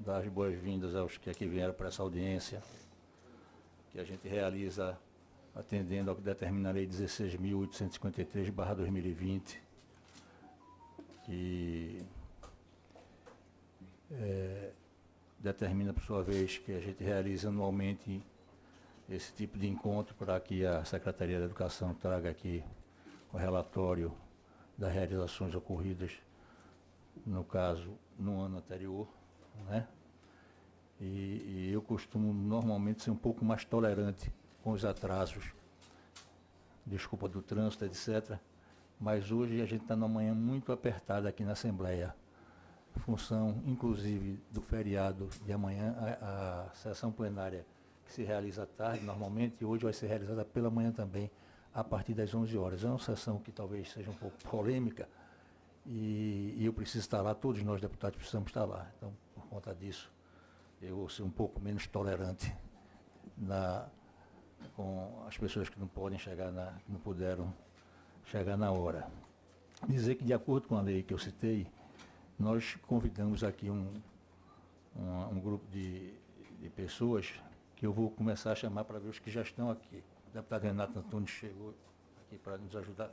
dar as boas-vindas aos que aqui vieram para essa audiência, que a gente realiza atendendo ao que determina a Lei 16.853/2020, que determina, por sua vez, que a gente realiza anualmente esse tipo de encontro para que a Secretaria da Educação traga aqui o relatório das realizações ocorridas, no caso, no ano anterior, né? E eu costumo normalmente ser um pouco mais tolerante com os atrasos, desculpa do trânsito, etc. Mas hoje a gente está numa manhã muito apertada aqui na Assembleia, em função, inclusive, do feriado de amanhã, a sessão plenária que se realiza à tarde, normalmente, e hoje vai ser realizada pela manhã também, a partir das 11 horas. É uma sessão que talvez seja um pouco polêmica, e eu preciso estar lá, todos nós deputados precisamos estar lá. Então, por conta disso, eu vou ser um pouco menos tolerante com as pessoas que não podem chegar, que não puderam chegar na hora. Dizer que, de acordo com a lei que eu citei, nós convidamos aqui um grupo de pessoas que eu vou começar a chamar para ver os que já estão aqui. O deputado Renato Antunes chegou aqui para nos ajudar.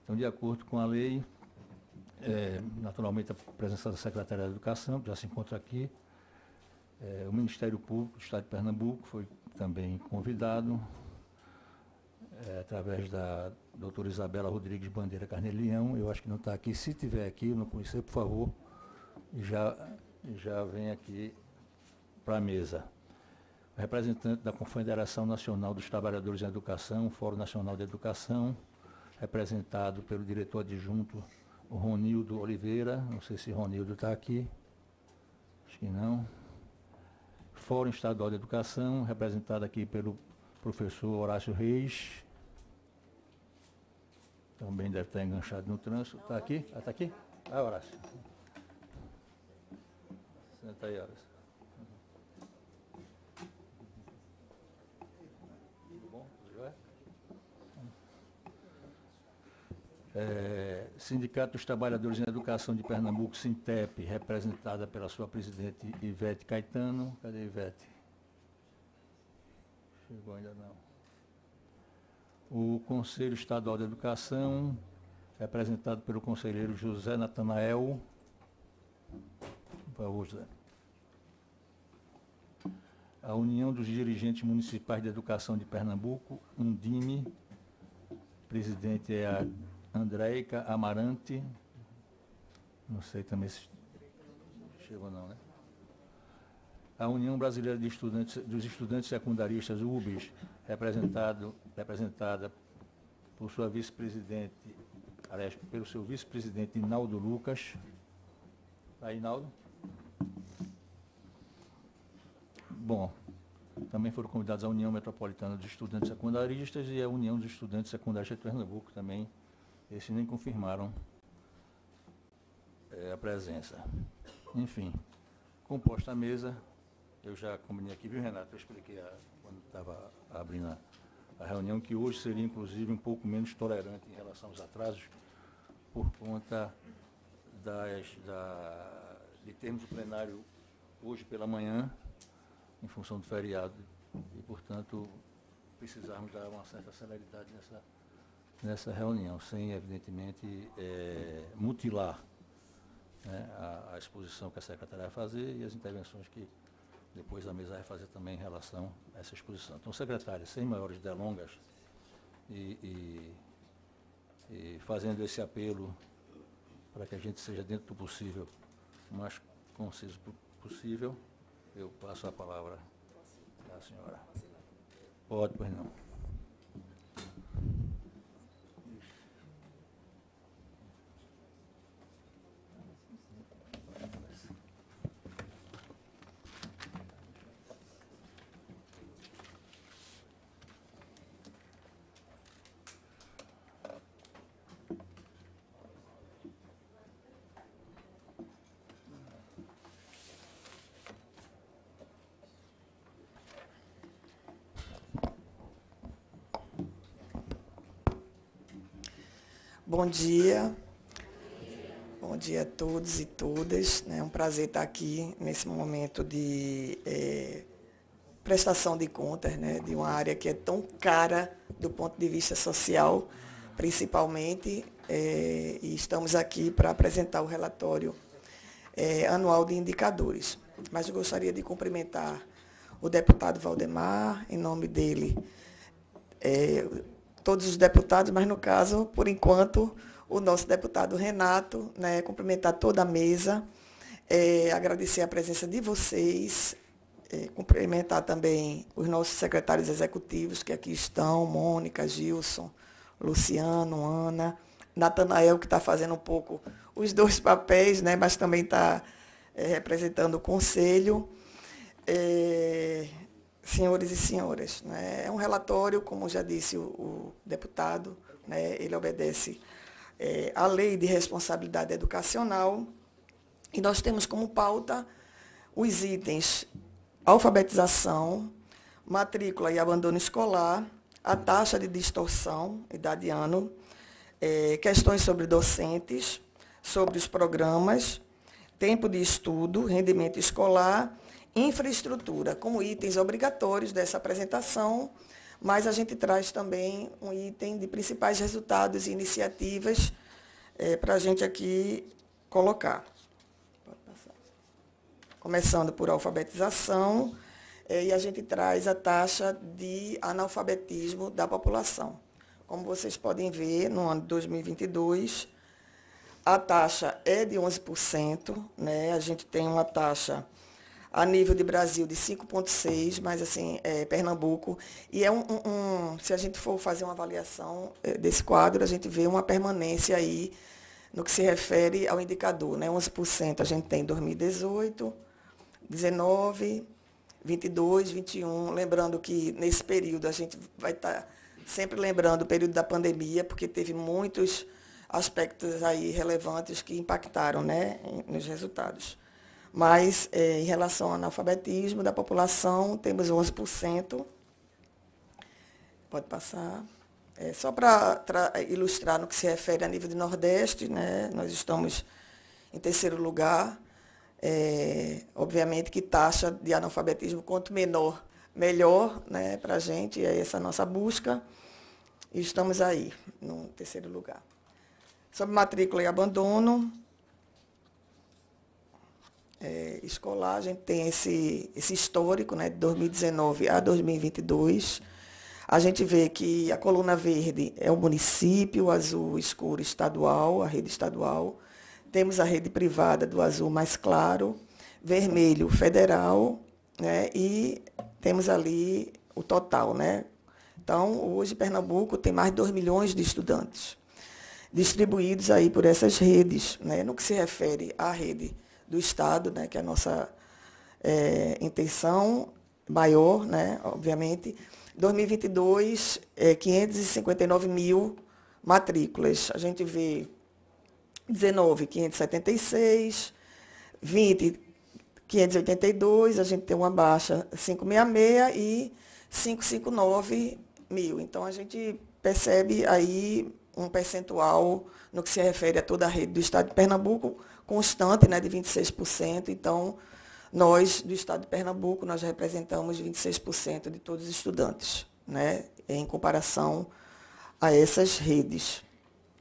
Então, de acordo com a lei, naturalmente a presença da Secretaria da Educação, que já se encontra aqui, o Ministério Público do Estado de Pernambuco foi também convidado, através da doutora Isabela Rodrigues Bandeira Carnelião. Eu acho que não está aqui. Se estiver aqui, eu não conhecer, por favor, já vem aqui para a mesa. O representante da Confederação Nacional dos Trabalhadores em Educação, Fórum Nacional de Educação, representado pelo diretor adjunto, o Ronildo Oliveira. Não sei se Ronildo está aqui. Acho que não. Fórum Estadual de Educação, representado aqui pelo professor Horácio Reis. Também deve estar enganchado no trânsito. Está aqui? Está aqui? Horácio. Senta aí, Horácio. Tudo bom? Tudo jóia? Sindicato dos Trabalhadores em Educação de Pernambuco, Sintep, representada pela sua presidente Ivete Caetano. Cadê Ivete? Chegou ainda não. O Conselho Estadual de Educação, representado pelo conselheiro José Natanael. Por favor, José. A União dos Dirigentes Municipais de Educação de Pernambuco, Undime. Presidente é a Andreica Amarante. Não sei também se chegou não, né? A União Brasileira dos Estudantes Secundaristas, UBS, representada por sua vice-presidente, aliás, pelo seu vice-presidente Inaldo Lucas. Está aí, Inaldo? Bom, também foram convidados a União Metropolitana dos Estudantes Secundaristas e a União dos Estudantes Secundaristas de Pernambuco também. Esses nem confirmaram a presença. Enfim, composta a mesa. Eu já combinei aqui, viu, Renato? Eu expliquei quando estava abrindo a reunião que hoje seria, inclusive, um pouco menos tolerante em relação aos atrasos, por conta de termos o plenário hoje pela manhã, em função do feriado, e, portanto, precisarmos dar uma certa celeridade nessa reunião, sem, evidentemente, mutilar, né, a exposição que a secretária vai fazer e as intervenções que depois a mesa vai fazer também em relação a essa exposição. Então, secretária, sem maiores delongas e fazendo esse apelo para que a gente seja, dentro do possível, o mais conciso possível, eu passo a palavra à senhora. Pode, pois não. Bom dia. Bom dia a todos e todas. É um prazer estar aqui nesse momento de prestação de contas, né, de uma área que é tão cara do ponto de vista social, principalmente, e estamos aqui para apresentar o relatório anual de indicadores. Mas eu gostaria de cumprimentar o deputado Valdemar, em nome dele, todos os deputados, mas no caso, por enquanto, o nosso deputado Renato, né, cumprimentar toda a mesa, agradecer a presença de vocês, cumprimentar também os nossos secretários executivos que aqui estão, Mônica, Gilson, Luciano, Ana, Natanael, que está fazendo um pouco os dois papéis, né, mas também está representando o Conselho. Senhores e senhoras, né, é um relatório, como já disse o deputado, né, ele obedece à Lei de Responsabilidade Educacional, e nós temos como pauta os itens alfabetização, matrícula e abandono escolar, a taxa de distorção, idade e ano, questões sobre docentes, sobre os programas, tempo de estudo, rendimento escolar, infraestrutura, como itens obrigatórios dessa apresentação, mas a gente traz também um item de principais resultados e iniciativas para a gente aqui colocar. Pode passar. Começando por alfabetização, e a gente traz a taxa de analfabetismo da população. Como vocês podem ver, no ano de 2022, a taxa é de 11%, né? A gente tem uma taxa a nível de Brasil de 5,6%, mas assim, Pernambuco, e se a gente for fazer uma avaliação desse quadro, a gente vê uma permanência aí no que se refere ao indicador, né? 11% a gente tem em 2018, 19, 22, 21, lembrando que nesse período a gente vai estar sempre lembrando o período da pandemia, porque teve muitos aspectos aí relevantes que impactaram, né, nos resultados. Mas, em relação ao analfabetismo da população, temos 11%. Pode passar. Só para ilustrar no que se refere a nível de Nordeste, né, nós estamos em terceiro lugar. Obviamente que taxa de analfabetismo, quanto menor, melhor, né, para a gente, é essa a nossa busca. E estamos aí, no terceiro lugar. Sobre matrícula e abandono escolar, a gente tem esse histórico, né, de 2019 a 2022. A gente vê que a coluna verde é o município, o azul escuro estadual, a rede estadual. Temos a rede privada do azul mais claro, vermelho federal, né, e temos ali o total, né? Então, hoje Pernambuco tem mais de 2 milhões de estudantes distribuídos aí por essas redes, né, no que se refere à rede do Estado, né, que é a nossa intenção maior, né, obviamente. 2022, 559 mil matrículas. A gente vê 19, 576, 20, 582, a gente tem uma baixa 566 e 559 mil. Então, a gente percebe aí um percentual no que se refere a toda a rede do Estado de Pernambuco, constante, né, de 26%. Então, nós, do Estado de Pernambuco, nós representamos 26% de todos os estudantes, né, em comparação a essas redes.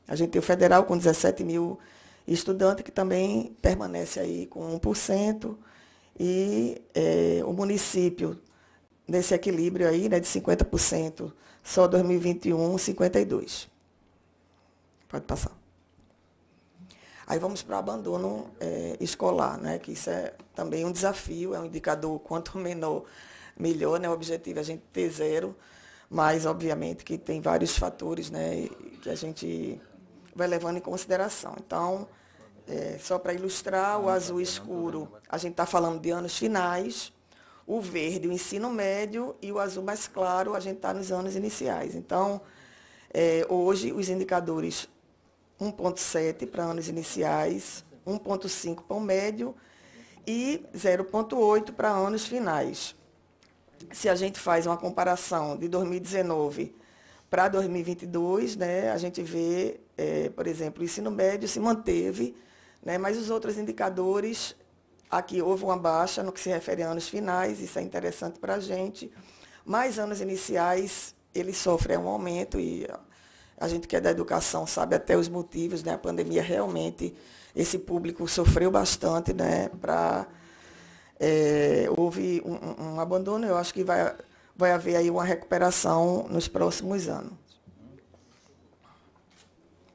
A gente tem o federal com 17 mil estudantes, que também permanece aí com 1%, e o município, nesse equilíbrio aí, né, de 50%, só 2021, 52%. Pode passar. Aí vamos para o abandono escolar, né, que isso é também um desafio, é um indicador quanto menor, melhor, né, o objetivo é a gente ter 0, mas obviamente que tem vários fatores, né, que a gente vai levando em consideração. Então, só para ilustrar, o azul escuro, a gente está falando de anos finais, o verde, o ensino médio, e o azul mais claro, a gente está nos anos iniciais. Então, hoje, os indicadores 1,7 para anos iniciais, 1,5 para o médio e 0,8 para anos finais. Se a gente faz uma comparação de 2019 para 2022, né, a gente vê, por exemplo, o ensino médio se manteve né? Mas os outros indicadores, aqui houve uma baixa no que se refere a anos finais, isso é interessante para a gente, mas anos iniciais, ele sofre um aumento e a gente que é da educação sabe até os motivos, né? A pandemia realmente, esse público sofreu bastante, né? Houve um abandono, eu acho que vai haver aí uma recuperação nos próximos anos.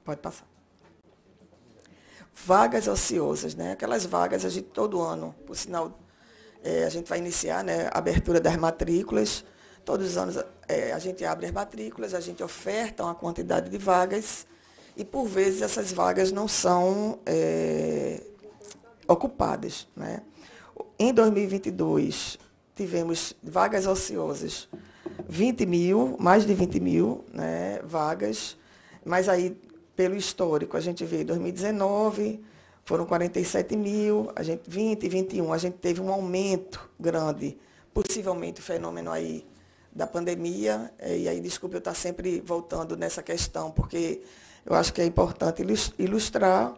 Pode passar. Vagas ociosas, né? Aquelas vagas, a gente todo ano, por sinal, a gente vai iniciar, né, a abertura das matrículas. Todos os anos a gente abre as matrículas, a gente oferta uma quantidade de vagas e, por vezes, essas vagas não são ocupadas, né? Em 2022, tivemos vagas ociosas, 20 mil, mais de 20 mil, né, vagas, mas aí, pelo histórico, a gente vê 2019, foram 47 mil, 20 e 21, a gente teve um aumento grande, possivelmente o fenômeno aí da pandemia, e aí, desculpe eu estar sempre voltando nessa questão, porque eu acho que é importante ilustrar.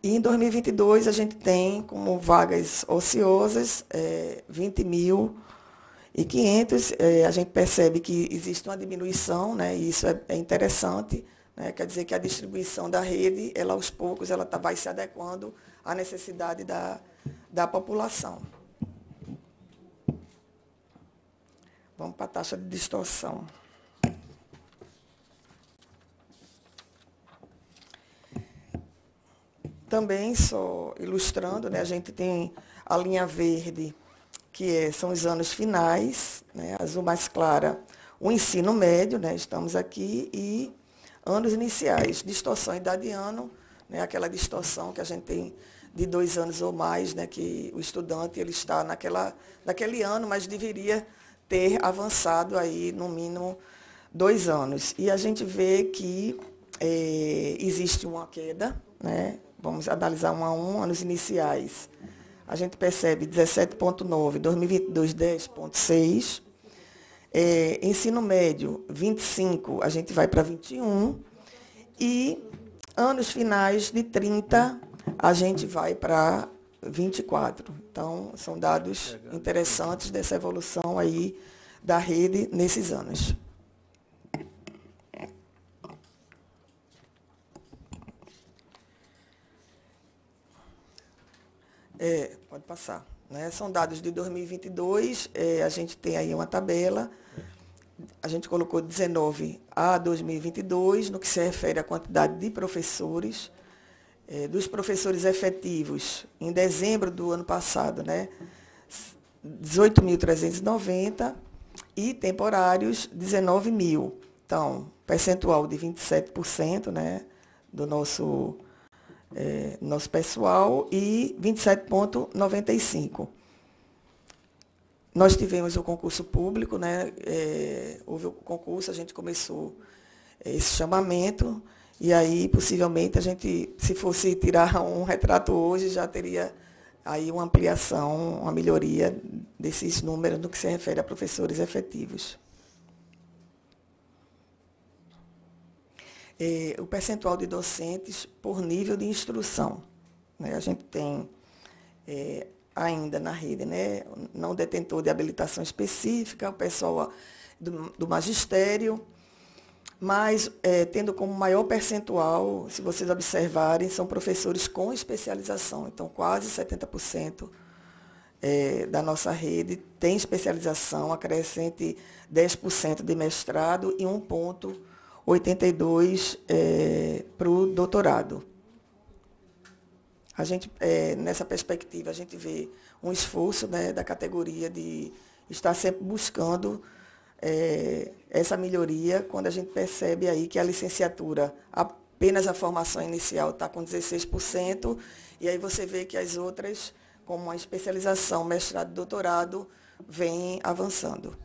E em 2022 a gente tem como vagas ociosas 20.500, a gente percebe que existe uma diminuição, né, e isso é interessante, né, quer dizer que a distribuição da rede, ela aos poucos, ela vai se adequando à necessidade da população. Vamos para a taxa de distorção. Também, só ilustrando, né, a gente tem a linha verde, que são os anos finais, né, azul mais clara, o ensino médio, né, estamos aqui, e anos iniciais, distorção idade-ano, né, aquela distorção que a gente tem de 2 anos ou mais, né, que o estudante ele está naquele ano, mas deveria ter avançado aí, no mínimo, 2 anos. E a gente vê que existe uma queda, né? Vamos analisar 1 a 1, anos iniciais. A gente percebe 17,9, 2022, 10,6. Ensino médio, 25, a gente vai para 21. E anos finais, de 30, a gente vai para 24. Então, são dados interessantes dessa evolução aí da rede nesses anos. Pode passar. Né? São dados de 2022, a gente tem aí uma tabela, a gente colocou 19 a 2022, no que se refere à quantidade de professores, dos professores efetivos, em dezembro do ano passado, né, 18.390, e temporários, 19 mil. Então, percentual de 27%, né, do nosso pessoal, e 27,95%. Nós tivemos o concurso público, né, houve o concurso, a gente começou esse chamamento, e aí, possivelmente, a gente, se fosse tirar um retrato hoje, já teria aí uma ampliação, uma melhoria desses números no que se refere a professores efetivos. O percentual de docentes por nível de instrução, né? A gente tem ainda na rede, né, não detentor de habilitação específica, o pessoal do magistério, mas tendo como maior percentual, se vocês observarem, são professores com especialização. Então, quase 70% da nossa rede tem especialização, acrescente 10% de mestrado e 1,82 para o doutorado. A gente, nessa perspectiva, a gente vê um esforço, né, da categoria de estar sempre buscando essa melhoria, quando a gente percebe aí que a licenciatura, apenas a formação inicial está com 16%, e aí você vê que as outras, como a especialização, mestrado e doutorado, vêm avançando.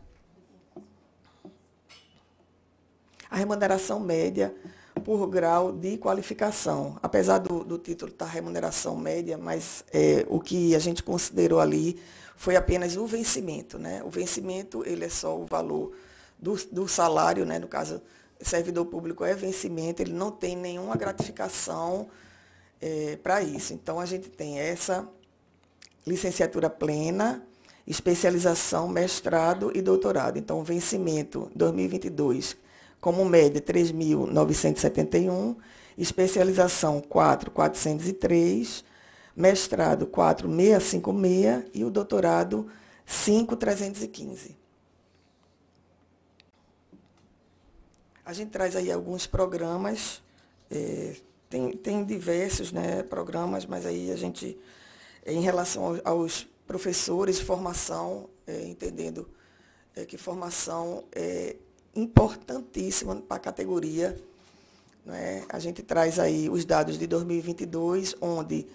A remuneração média por grau de qualificação. Apesar do título estar remuneração média, mas o que a gente considerou ali foi apenas o vencimento, né? O vencimento, ele é só o valor do salário, né? No caso, servidor público é vencimento, ele não tem nenhuma gratificação para isso. Então, a gente tem essa licenciatura plena, especialização, mestrado e doutorado. Então, vencimento 2022, como média 3.971, especialização 4.403, mestrado 4.656 e o doutorado 5.315. A gente traz aí alguns programas, tem diversos, né, programas, mas aí a gente, em relação aos professores, formação, entendendo que formação é importantíssima para a categoria, né? A gente traz aí os dados de 2022, onde,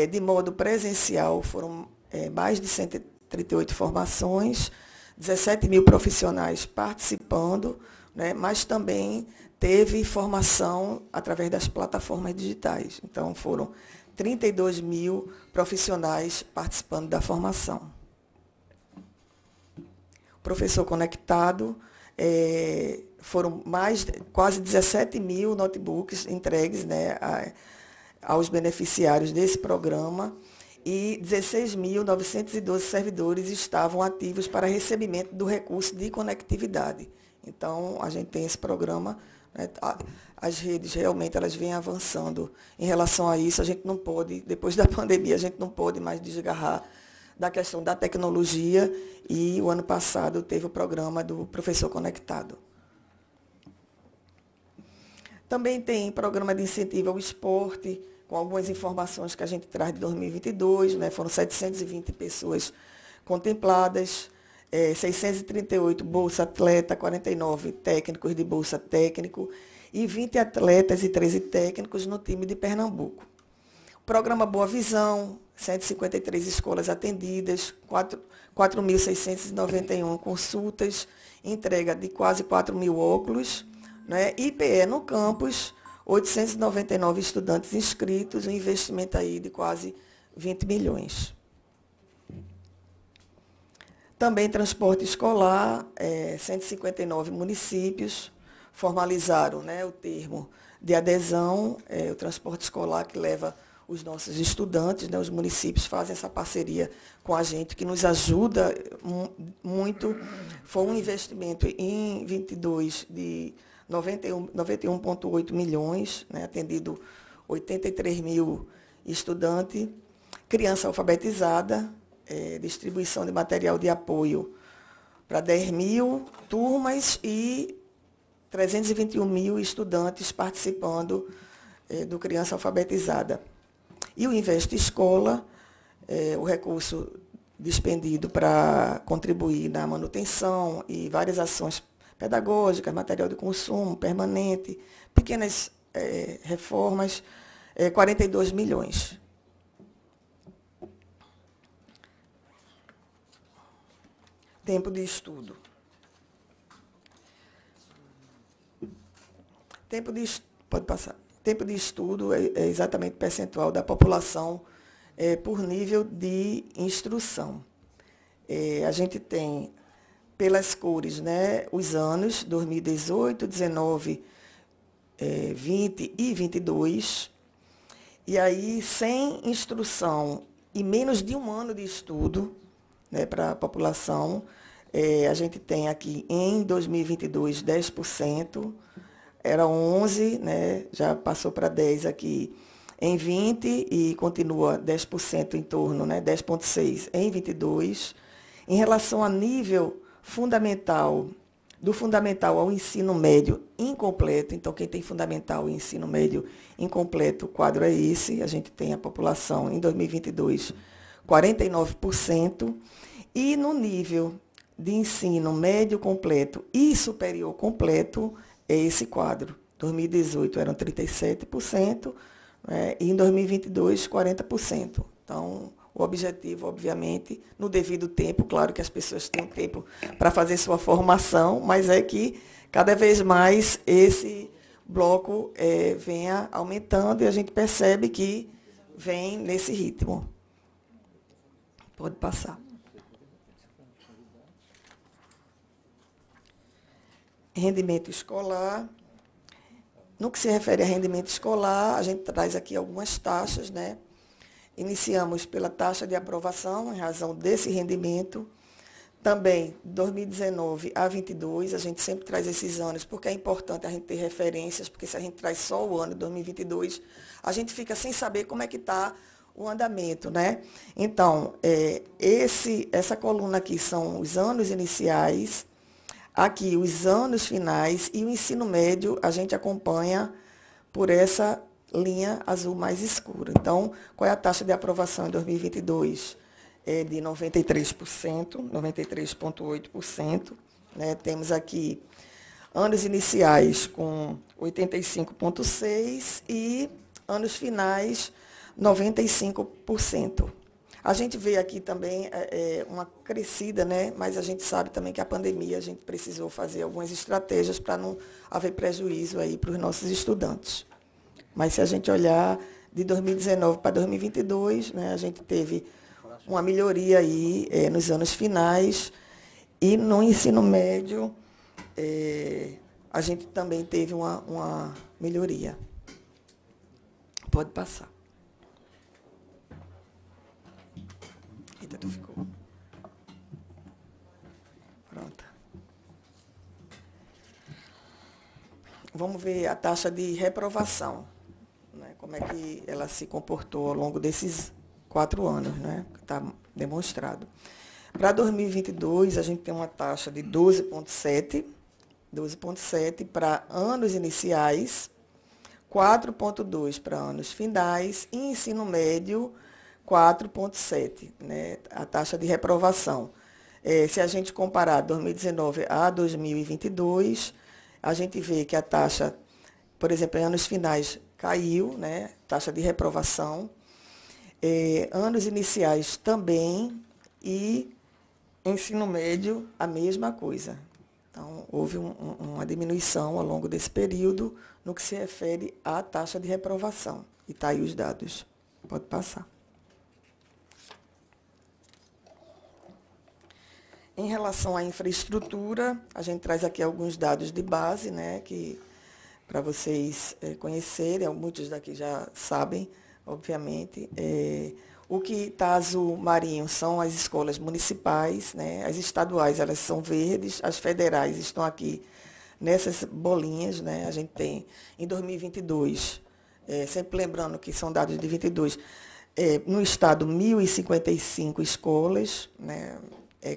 de modo presencial, foram mais de 138 formações, 17 mil profissionais participando, né? Mas também teve formação através das plataformas digitais. Então, foram 32 mil profissionais participando da formação. O professor conectado, foram quase 17 mil notebooks entregues, né, aos beneficiários desse programa e 16.912 servidores estavam ativos para recebimento do recurso de conectividade. Então, a gente tem esse programa, né, as redes realmente elas vêm avançando em relação a isso. A gente não pode, depois da pandemia, a gente não pode mais desgarrar da questão da tecnologia e o ano passado teve o programa do Professor Conectado. Também tem programa de incentivo ao esporte, com algumas informações que a gente traz de 2022, né? Foram 720 pessoas contempladas, 638 Bolsa Atleta, 49 técnicos de Bolsa Técnico e 20 atletas e 13 técnicos no time de Pernambuco. O programa Boa Visão, 153 escolas atendidas, 4.691 consultas, entrega de quase 4 mil óculos, né? IPE no campus, 899 estudantes inscritos, um investimento aí de quase 20 milhões. Também transporte escolar, 159 municípios formalizaram, né, o termo de adesão, o transporte escolar que leva os nossos estudantes, né, os municípios fazem essa parceria com a gente, que nos ajuda muito. Foi um investimento em 22 de 91,8 milhões, né, atendido 83 mil estudantes, criança alfabetizada, distribuição de material de apoio para 10 mil turmas e 321 mil estudantes participando do Criança Alfabetizada. E o Investe Escola, o recurso despendido para contribuir na manutenção e várias ações pedagógicas, material de consumo permanente, pequenas reformas, 42 milhões. Tempo de estudo. Pode passar. Tempo de estudo é exatamente o percentual da população por nível de instrução. A gente tem, pelas cores, né, os anos 2018, 19, 20 e 22. E aí, sem instrução e menos de um ano de estudo, né, para a população, a gente tem aqui em 2022 10%, era 11%, né, já passou para 10% aqui em 20 e continua 10% em torno, né, 10,6% em 22. Em relação a nível fundamental, do fundamental ao ensino médio incompleto, então quem tem fundamental e ensino médio incompleto, o quadro é esse, a gente tem a população em 2022 49%, e no nível de ensino médio completo e superior completo, é esse quadro. 2018 eram 37%, né, e em 2022, 40%. Então, o objetivo, obviamente, no devido tempo, claro que as pessoas têm tempo para fazer sua formação, mas é que cada vez mais esse bloco venha aumentando e a gente percebe que vem nesse ritmo. Pode passar. Rendimento escolar. no que se refere a rendimento escolar, a gente traz aqui algumas taxas, né? Iniciamos pela taxa de aprovação, em razão desse rendimento. Também, 2019 a 22, a gente sempre traz esses anos, porque é importante a gente ter referências, porque se a gente traz só o ano de 2022, a gente fica sem saber como é que está o andamento, né? Então, essa coluna aqui são os anos iniciais, aqui os anos finais e o ensino médio a gente acompanha por essa linha azul mais escura. Então, qual é a taxa de aprovação em 2022? É de 93%, 93,8%. Né? Temos aqui anos iniciais com 85,6% e anos finais 95%. A gente vê aqui também uma crescida, né? Mas a gente sabe também que a pandemia, a gente precisou fazer algumas estratégias para não haver prejuízo aí para os nossos estudantes. Mas se a gente olhar de 2019 para 2022, né, a gente teve uma melhoria aí nos anos finais e no ensino médio a gente também teve uma melhoria. Pode passar. Eita, tu ficou. Pronto. Vamos ver a taxa de reprovação, né? Como é que ela se comportou ao longo desses 4 anos, né? Que está demonstrado. Para 2022, a gente tem uma taxa de 12,7 para anos iniciais, 4,2 para anos finais e ensino médio, 4,7, né? A taxa de reprovação. Se a gente comparar 2019 a 2022, a gente vê que a taxa, por exemplo, em anos finais caiu, né? Taxa de reprovação. Anos iniciais também e ensino médio a mesma coisa. Então, houve uma diminuição ao longo desse período no que se refere à taxa de reprovação. E está aí os dados. Pode passar. Em relação à infraestrutura, a gente traz aqui alguns dados de base, né, que para vocês conhecerem, muitos daqui já sabem, obviamente. O que está azul marinho são as escolas municipais, né, as estaduais elas são verdes, as federais estão aqui nessas bolinhas, né, a gente tem em 2022, sempre lembrando que são dados de 22, no estado 1.055 escolas, né,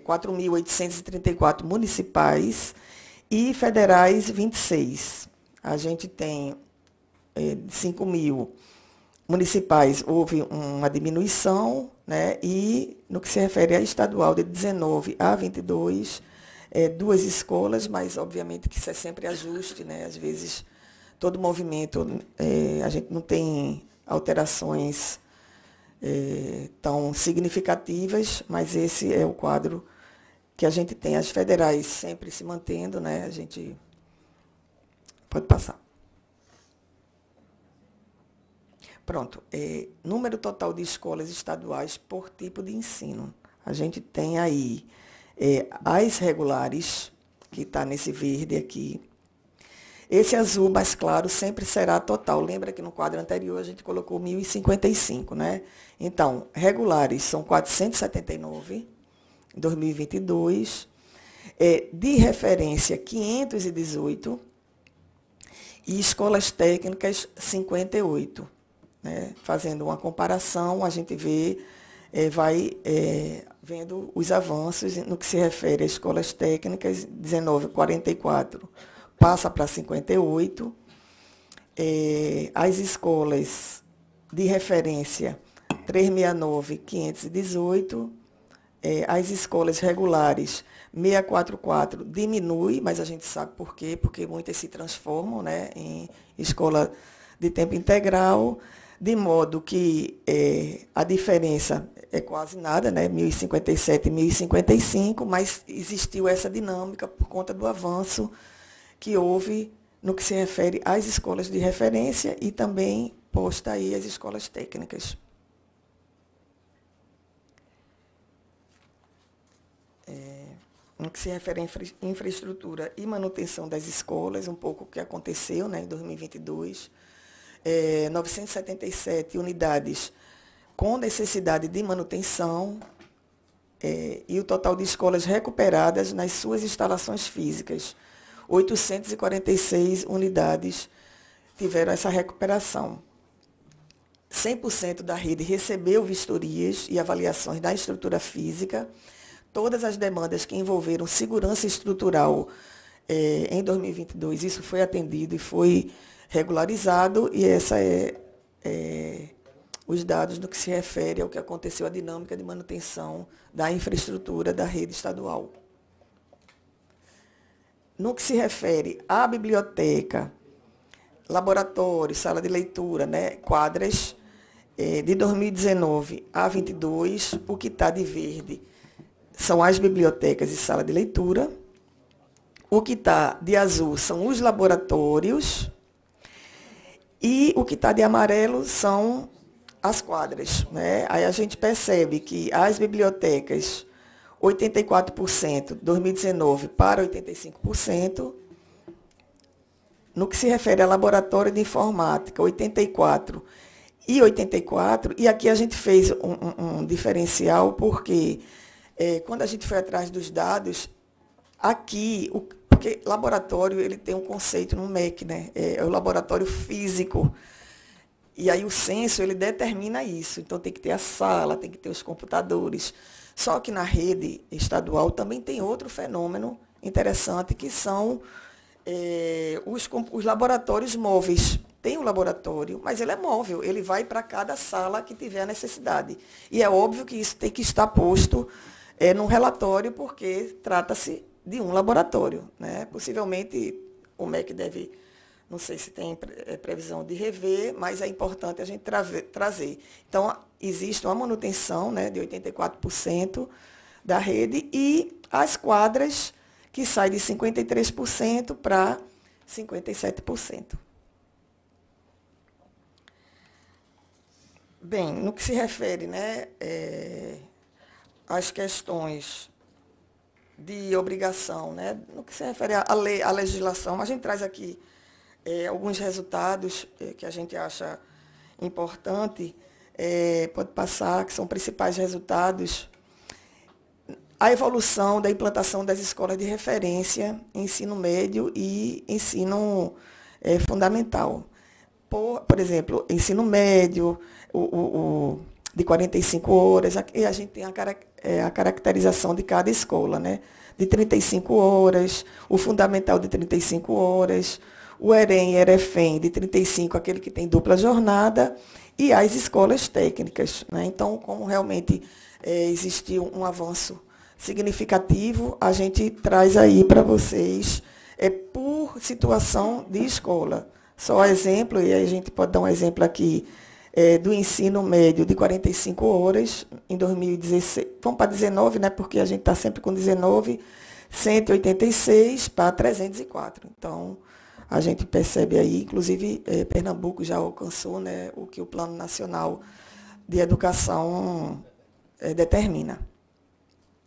4.834 municipais e federais 26. A gente tem 5.000 municipais, houve uma diminuição, né? E no que se refere a estadual, de 19 a 22, 2 escolas, mas obviamente que isso é sempre ajuste, né? Às vezes todo movimento, a gente não tem alterações tão significativas, mas esse é o quadro que a gente tem. As federais sempre se mantendo, né? A gente pode passar. Pronto. Número total de escolas estaduais por tipo de ensino. A gente tem aí as regulares, que está nesse verde aqui. Esse azul mais claro sempre será total. Lembra que no quadro anterior a gente colocou 1.055, né? Então, regulares são 479 em 2022. De referência, 518. E escolas técnicas, 58. Né? Fazendo uma comparação, a gente vai vendo os avanços no que se refere a escolas técnicas, 19,44. Passa para 58. As escolas de referência, 369, 518. As escolas regulares, 644, diminui, mas a gente sabe por quê, porque muitas se transformam, né, em escola de tempo integral, de modo que a diferença é quase nada, né, 1.057 e 1.055, mas existiu essa dinâmica por conta do avanço que houve no que se refere às escolas de referência e também posta aí as escolas técnicas. no que se refere à infraestrutura e manutenção das escolas, um pouco o que aconteceu, né, em 2022, 977 unidades com necessidade de manutenção, e o total de escolas recuperadas nas suas instalações físicas. 846 unidades tiveram essa recuperação. 100% da rede recebeu vistorias e avaliações da estrutura física. Todas as demandas que envolveram segurança estrutural em 2022, isso foi atendido e foi regularizado, e essa os dados no que se refere ao que aconteceu, a dinâmica de manutenção da infraestrutura da rede estadual. No que se refere à biblioteca, laboratório, sala de leitura, né, quadras, de 2019 a 22, o que está de verde são as bibliotecas e sala de leitura. O que está de azul são os laboratórios. E o que está de amarelo são as quadras, né? Aí a gente percebe que as bibliotecas, 84%, 2019 para 85%. No que se refere a laboratório de informática, 84% e 84%. E aqui a gente fez um diferencial, porque quando a gente foi atrás dos dados, aqui, porque laboratório ele tem um conceito no MEC, né? É o laboratório físico. E aí o censo, ele determina isso. Então tem que ter a sala, tem que ter os computadores. Só que na rede estadual também tem outro fenômeno interessante, que são os laboratórios móveis. Tem um laboratório, mas ele é móvel, ele vai para cada sala que tiver a necessidade. E é óbvio que isso tem que estar posto num relatório, porque trata-se de um laboratório, né? Possivelmente o MEC deve, não sei se tem previsão de rever, mas é importante a gente trazer. Então, existe uma manutenção, né, de 84% da rede, e as quadras, que sai de 53% para 57%. Bem, no que se refere, né, às questões de obrigação, né, no que se refere à lei, à legislação, a gente traz aqui alguns resultados que a gente acha importante, pode passar, que são principais resultados. A evolução da implantação das escolas de referência, ensino médio e ensino fundamental. Por exemplo, ensino médio, de 45 horas, e a gente tem a caracterização de cada escola, né? De 35 horas, o fundamental de 35 horas, o EREM e EREFEM de 35, aquele que tem dupla jornada, e as escolas técnicas, né? Então, como realmente existiu um avanço significativo, a gente traz aí para vocês por situação de escola. Só exemplo, e aí a gente pode dar um exemplo aqui, do ensino médio de 45 horas em 2016, vamos para 19, né, porque a gente está sempre com 19, 186 para 304. Então, a gente percebe aí, inclusive, Pernambuco já alcançou, né, o que o Plano Nacional de Educação determina.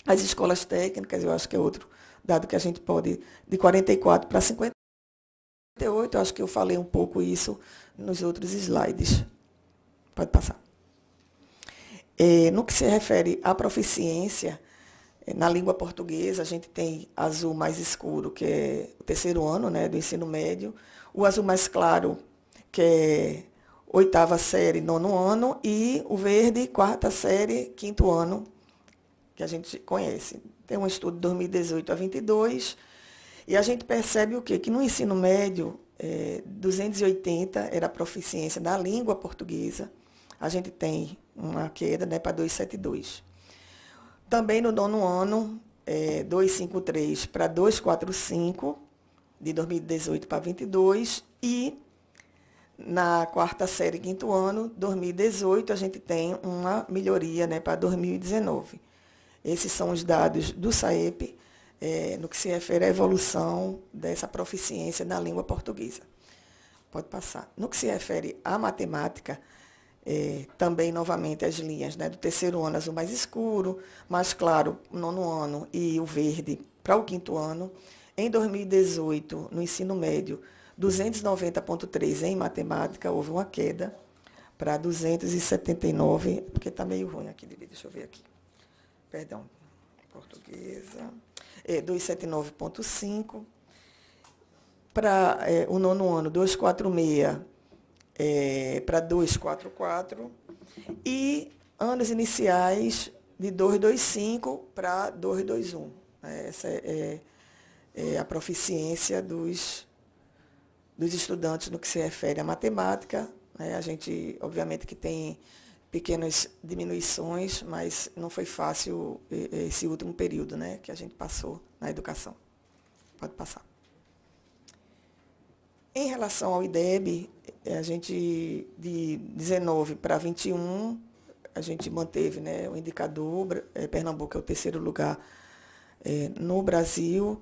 As escolas técnicas, eu acho que é outro dado que a gente pode, de 44 para 58, eu acho que eu falei um pouco isso nos outros slides. Pode passar. No que se refere à proficiência, na língua portuguesa, a gente tem azul mais escuro, que é o terceiro ano, né, do ensino médio, o azul mais claro, que é oitava série, nono ano, e o verde, quarta série, quinto ano, que a gente conhece. Tem um estudo de 2018 a 22, e a gente percebe o quê? Que no ensino médio, 280 era a proficiência da língua portuguesa, a gente tem uma queda, né, para 272. Também no nono ano, 253 para 245, de 2018 para 22, e na quarta série, quinto ano, 2018, a gente tem uma melhoria, né, para 2019. Esses são os dados do SAEP, no que se refere à evolução dessa proficiência na língua portuguesa. Pode passar. No que se refere à matemática, também, novamente, as linhas, né, do terceiro ano, azul mais escuro, mais claro, nono ano, e o verde, para o 5º ano. Em 2018, no ensino médio, 290,3 em matemática, houve uma queda para 279, porque está meio ruim aqui, deixa eu ver aqui. Perdão, portuguesa. 279,5. Para o 9º ano, 246 para 244. E anos iniciais, de 225 para 221. Essa é a proficiência dos estudantes no que se refere à matemática. A gente, obviamente, que tem pequenas diminuições, mas não foi fácil esse último período, né, que a gente passou na educação. Pode passar. Em relação ao IDEB, a gente, de 19 para 21, a gente manteve, né, o indicador. Pernambuco é o 3º lugar no Brasil.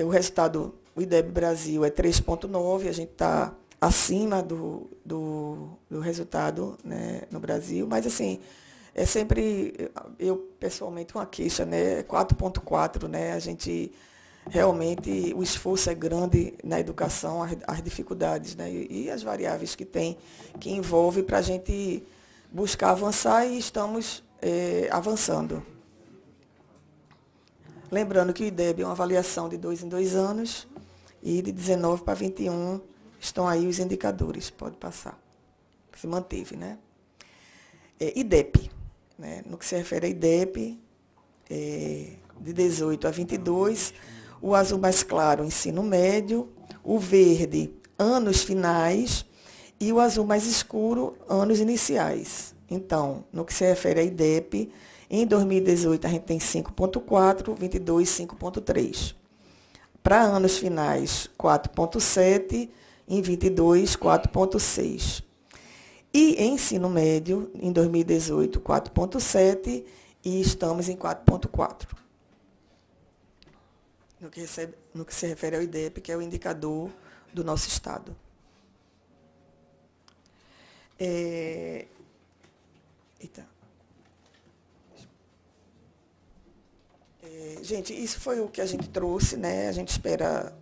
O resultado, o IDEB Brasil é 3,9, a gente está acima do resultado, né, no Brasil, mas assim, é sempre, eu pessoalmente, uma queixa, né, 4,4, né, a gente realmente, o esforço é grande na educação, as dificuldades, né, e as variáveis que tem, que envolve para a gente buscar avançar, e estamos avançando. Lembrando que o IDEB é uma avaliação de 2 em 2 anos, e de 19 para 21 estão aí os indicadores, pode passar. Se manteve, né? IDEP, né? No que se refere a IDEP, de 18 a 22, o azul mais claro, ensino médio, o verde, anos finais, e o azul mais escuro, anos iniciais. Então, no que se refere a IDEP, em 2018 a gente tem 5,4, 22, 5,3. Para anos finais, 4,7, em 22, 4,6. E em ensino médio, em 2018, 4,7, e estamos em 4,4. No que se refere ao IDEP, que é o indicador do nosso Estado. Gente, isso foi o que a gente trouxe, né? A gente espera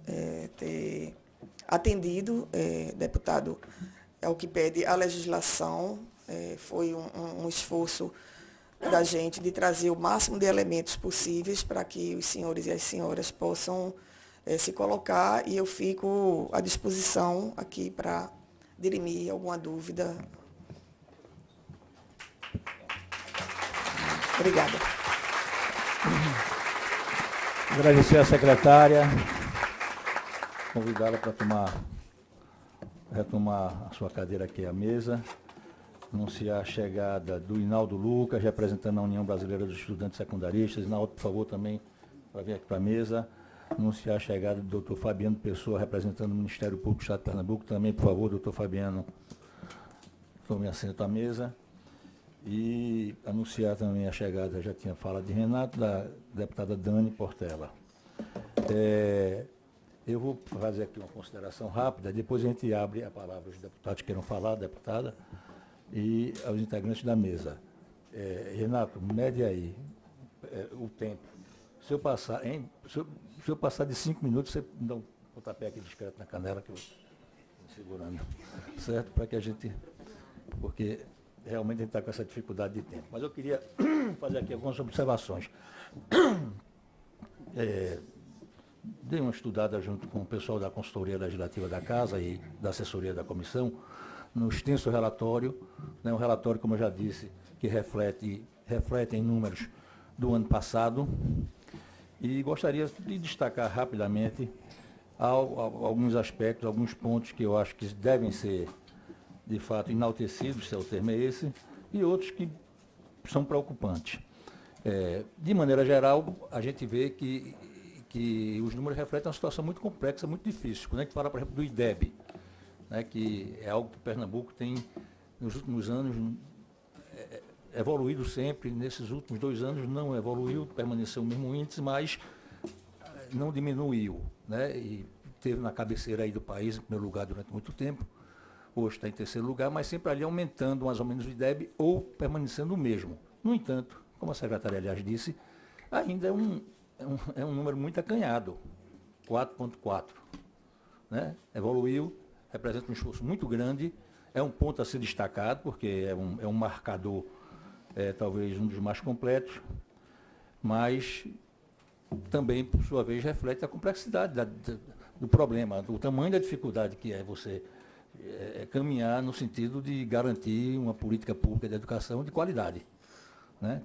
ter atendido, deputado, ao que pede a legislação. Foi um esforço da gente de trazer o máximo de elementos possíveis para que os senhores e as senhoras possam se colocar, e eu fico à disposição aqui para dirimir alguma dúvida. Obrigada. Agradecer à secretária, convidá-la para retomar a sua cadeira aqui à mesa, anunciar a chegada do Inaldo Lucas, representando a União Brasileira dos Estudantes Secundaristas. Inaldo, por favor, também, para vir aqui para a mesa. Anunciar a chegada do doutor Fabiano Pessoa, representando o Ministério Público do Estado de Pernambuco. Também, por favor, doutor Fabiano, tome assento à mesa. E anunciar também a chegada, já tinha falado de Renato, da deputada Dani Portela. Eu vou fazer aqui uma consideração rápida, depois a gente abre a palavra aos deputados que queiram falar, deputada, e aos integrantes da mesa. Renato, mede aí o tempo. Se eu passar de 5 minutos, você dá um pontapé aqui discreto na canela, que eu estou segurando, certo? Para que a gente... Porque realmente a gente está com essa dificuldade de tempo. Mas eu queria fazer aqui algumas observações. Dei uma estudada junto com o pessoal da consultoria legislativa da Casa e da assessoria da comissão, no extenso relatório, né, um relatório, como eu já disse, que reflete em números do ano passado, e gostaria de destacar rapidamente alguns aspectos, alguns pontos que eu acho que devem ser, de fato, enaltecidos, se é o termo é esse, e outros que são preocupantes. De maneira geral, a gente vê que os números refletem uma situação muito complexa, muito difícil. Quando a gente fala, por exemplo, do IDEB, né, que é algo que Pernambuco tem, nos últimos anos, evoluído sempre. Nesses últimos 2 anos não evoluiu, permaneceu o mesmo índice, mas não diminuiu, né, e teve na cabeceira aí do país, em primeiro lugar durante muito tempo. Hoje está em 3º lugar, mas sempre ali aumentando mais ou menos o IDEB ou permanecendo o mesmo. No entanto, como a secretária, aliás, disse, ainda é é um número muito acanhado, 4,4. Né? Evoluiu, representa um esforço muito grande, é um ponto a ser destacado, porque é um marcador, talvez um dos mais completos, mas também, por sua vez, reflete a complexidade do problema, do tamanho da dificuldade que é você caminhar no sentido de garantir uma política pública de educação de qualidade. Né?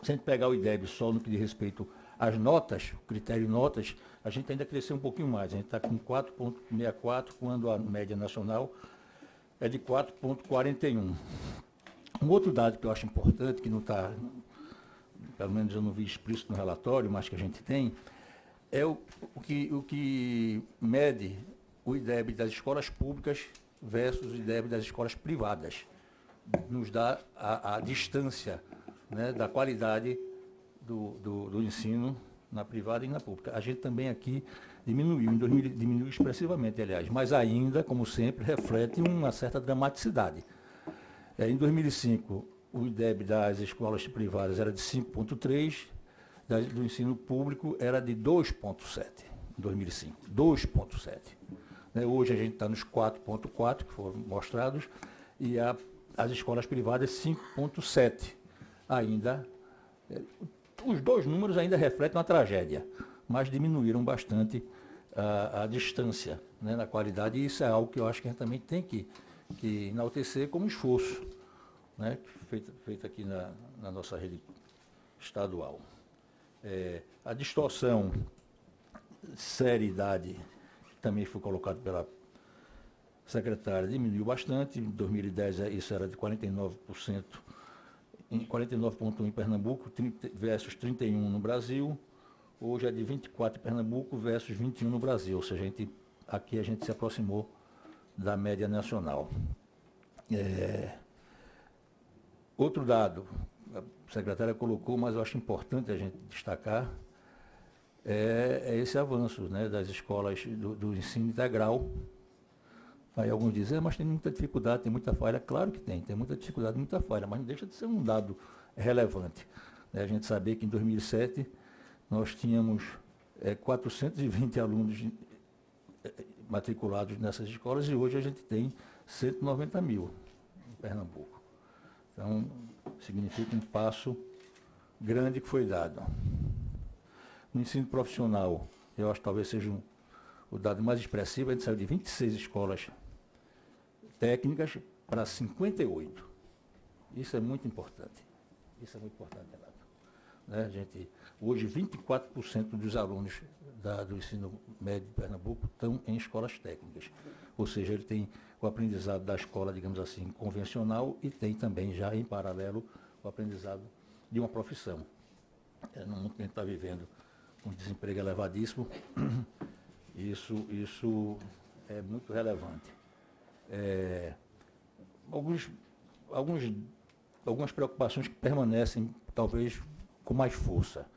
Se a gente pegar o IDEB só no que diz respeito às notas, o critério notas, a gente ainda cresceu um pouquinho mais. A gente está com 4,64, quando a média nacional é de 4,41. Um outro dado que eu acho importante, que não está, pelo menos eu não vi explícito no relatório, mas que a gente tem, é o que mede o IDEB das escolas públicas versus o IDEB das escolas privadas. Nos dá a distância, né, da qualidade do ensino na privada e na pública. A gente também aqui diminuiu, em 2000 diminuiu expressivamente, aliás, mas ainda, como sempre, reflete uma certa dramaticidade. Em 2005, o IDEB das escolas privadas era de 5,3, do ensino público era de 2,7, em 2005, 2,7. Hoje a gente está nos 4,4 que foram mostrados, e as escolas privadas 5,7. Ainda, os dois números ainda refletem uma tragédia, mas diminuíram bastante a distância, né, na qualidade, e isso é algo que eu acho que a gente também tem que enaltecer como esforço, né, feito aqui na nossa rede estadual. A distorção, seriedade, que também foi colocado pela secretária, diminuiu bastante. Em 2010 isso era de 49%, 49,1% em Pernambuco versus 31% no Brasil. Hoje é de 24% em Pernambuco versus 21% no Brasil, ou seja, aqui a gente se aproximou da média nacional. Outro dado, a secretária colocou, mas eu acho importante a gente destacar, é esse avanço, né, das escolas do ensino integral. Aí alguns dizem, mas tem muita dificuldade, tem muita falha. Claro que tem muita dificuldade, muita falha, mas não deixa de ser um dado relevante. A gente saber que em 2007 nós tínhamos 420 alunos matriculados nessas escolas e hoje a gente tem 190 mil em Pernambuco. Então, significa um passo grande que foi dado. No ensino profissional, eu acho que talvez seja o dado mais expressivo, a gente saiu de 26 escolas técnicas para 58. Isso é muito importante. Isso é muito importante, Renato. Né? Hoje, 24% dos alunos do ensino médio de Pernambuco estão em escolas técnicas. Ou seja, ele tem o aprendizado da escola, digamos assim, convencional e tem também já em paralelo o aprendizado de uma profissão. No mundo que a gente está vivendo, um desemprego elevadíssimo, isso é muito relevante. Algumas preocupações que permanecem, talvez, com mais força.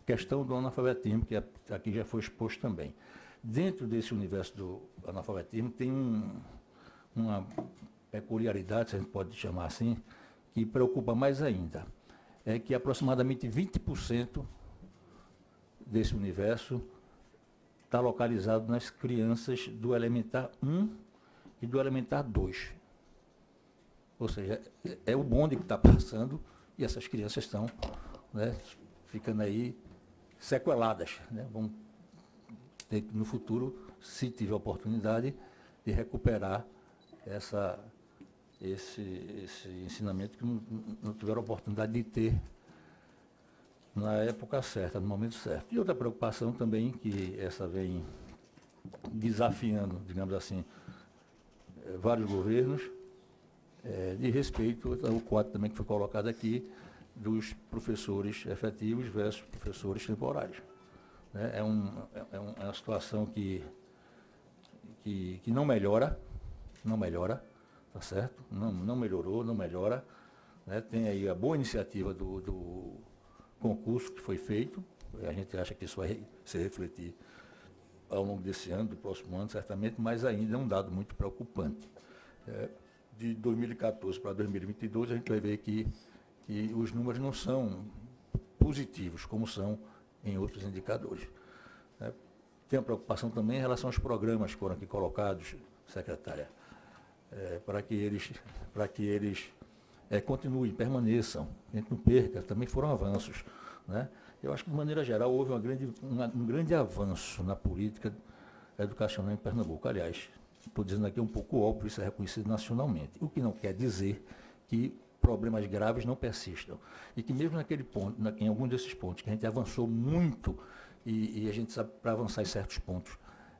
Questão do analfabetismo, que aqui já foi exposto também. Dentro desse universo do analfabetismo tem uma peculiaridade, se a gente pode chamar assim, que preocupa mais ainda. É que aproximadamente 20% desse universo está localizado nas crianças do elementar 1 e do elementar 2. Ou seja, é o bonde que está passando e essas crianças estão, né, ficando aí sequeladas. Né? Vão ter que, no futuro, se tiver oportunidade, de recuperar esse ensinamento que não tiveram oportunidade de ter na época certa, no momento certo. E outra preocupação também, que essa vem desafiando, digamos assim, vários governos, de respeito ao quadro também que foi colocado aqui, dos professores efetivos versus professores temporários. Né? É uma situação que não melhora, tá certo? Não melhorou, não melhora. Né? Tem aí a boa iniciativa do concurso que foi feito, a gente acha que isso vai se refletir ao longo desse ano, do próximo ano, certamente, mas ainda é um dado muito preocupante. De 2014 para 2022, a gente vai ver que os números não são positivos, como são em outros indicadores. Né? Tem a preocupação também em relação aos programas que foram aqui colocados, secretária, para que eles continuem, permaneçam, a gente não perca, também foram avanços. Né? Eu acho que, de maneira geral, houve um grande avanço na política educacional em Pernambuco. Aliás, estou dizendo aqui um pouco óbvio, isso é reconhecido nacionalmente, o que não quer dizer que problemas graves não persistam. E que mesmo naquele ponto, em algum desses pontos, que a gente avançou muito, e a gente sabe para avançar em certos pontos,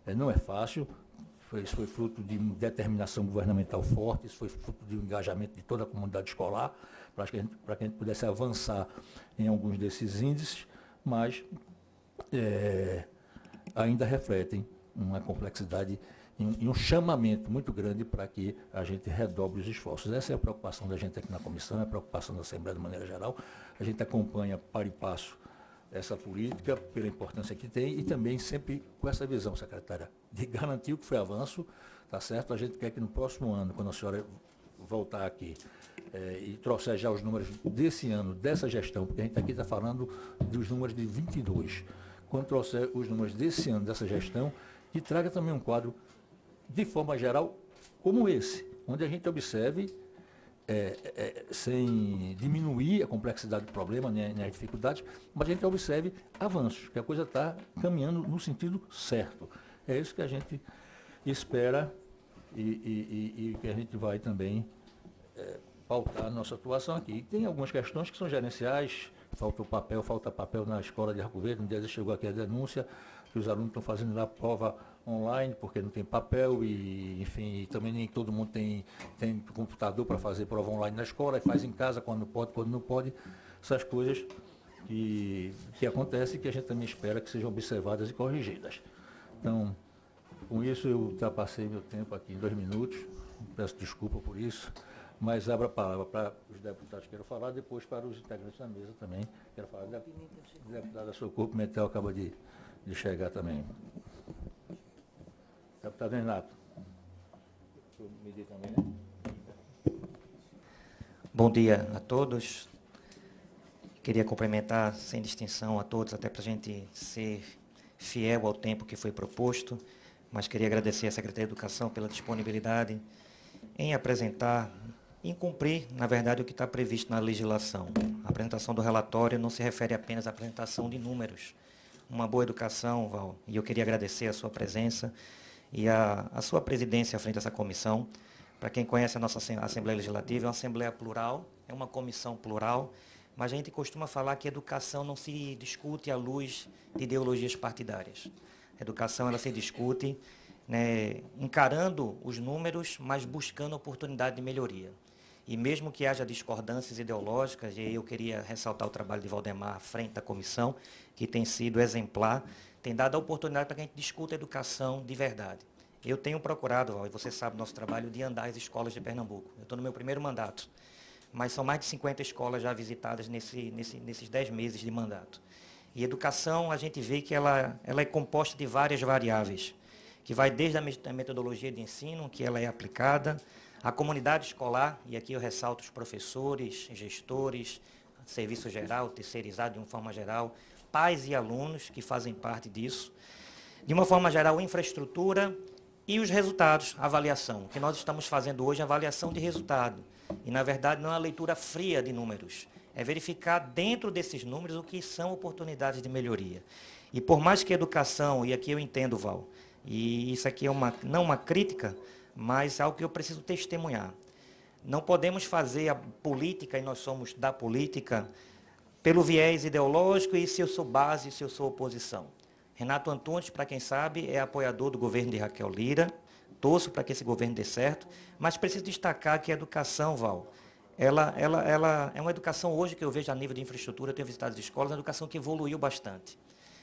não é fácil, isso foi fruto de determinação governamental forte, isso foi fruto de um engajamento de toda a comunidade escolar, para que a gente pudesse avançar em alguns desses índices, mas ainda refletem uma complexidade e um chamamento muito grande para que a gente redobre os esforços. Essa é a preocupação da gente aqui na comissão, é a preocupação da Assembleia de maneira geral. A gente acompanha para e passo essa política, pela importância que tem, e também sempre com essa visão, secretária, de garantir o que foi avanço, tá certo? A gente quer que no próximo ano, quando a senhora voltar aqui e trouxer já os números desse ano, dessa gestão, porque a gente aqui está falando dos números de 22, quando trouxer os números desse ano, dessa gestão, que traga também um quadro, de forma geral, como esse, onde a gente observe, sem diminuir a complexidade do problema, né, as dificuldades, mas a gente observe avanços, que a coisa está caminhando no sentido certo. É isso que a gente espera e que a gente vai também pautar a nossa atuação aqui. E tem algumas questões que são gerenciais, falta papel na escola de Arco Verde. Um dia chegou aqui a denúncia que os alunos estão fazendo lá prova online porque não tem papel e, enfim, também nem todo mundo tem computador para fazer prova online na escola, e faz em casa quando pode, quando não pode, essas coisas que acontecem e que a gente também espera que sejam observadas e corrigidas. Então, com isso eu ultrapassei meu tempo aqui em 2 minutos, peço desculpa por isso, mas abro a palavra para os deputados que queiram falar, depois para os integrantes da mesa também. Quero falar, deputada Socorro Pimentel acaba de chegar também. Deputado Renato. Medir também, né? Bom dia a todos. Queria cumprimentar sem distinção a todos, até para a gente ser fiel ao tempo que foi proposto, mas queria agradecer à Secretaria de Educação pela disponibilidade em apresentar, em cumprir, na verdade, o que está previsto na legislação. A apresentação do relatório não se refere apenas à apresentação de números. Uma boa educação, Val, e eu queria agradecer a sua presença e a sua presidência à frente dessa comissão. Para quem conhece a nossa Assembleia Legislativa, é uma Assembleia plural, é uma comissão plural, mas a gente costuma falar que educação não se discute à luz de ideologias partidárias. A educação ela se discute, né, encarando os números, mas buscando oportunidade de melhoria. E mesmo que haja discordâncias ideológicas, e eu queria ressaltar o trabalho de Valdemar à frente da comissão, que tem sido exemplar, tem dado a oportunidade para que a gente discuta a educação de verdade. Eu tenho procurado, Val, e você sabe do nosso trabalho, de andar as escolas de Pernambuco. Eu estou no meu primeiro mandato, mas são mais de 50 escolas já visitadas nesses 10 meses de mandato. E educação, a gente vê que ela é composta de várias variáveis, que vai desde a metodologia de ensino, que ela é aplicada, a comunidade escolar, e aqui eu ressalto os professores, gestores, serviço geral, terceirizado de uma forma geral, pais e alunos que fazem parte disso. De uma forma geral, infraestrutura e os resultados, avaliação. O que nós estamos fazendo hoje é avaliação de resultado. E, na verdade, não é uma leitura fria de números. É verificar dentro desses números o que são oportunidades de melhoria. E por mais que a educação, e aqui eu entendo, Val, e isso aqui é não uma crítica, mas algo que eu preciso testemunhar. Não podemos fazer a política, e nós somos da política, pelo viés ideológico e se eu sou base, se eu sou oposição. Renato Antunes, para quem sabe, é apoiador do governo de Raquel Lira, torço para que esse governo dê certo, mas preciso destacar que a educação, Val, ela é uma educação hoje que eu vejo a nível de infraestrutura, eu tenho visitado as escolas, uma educação que evoluiu bastante.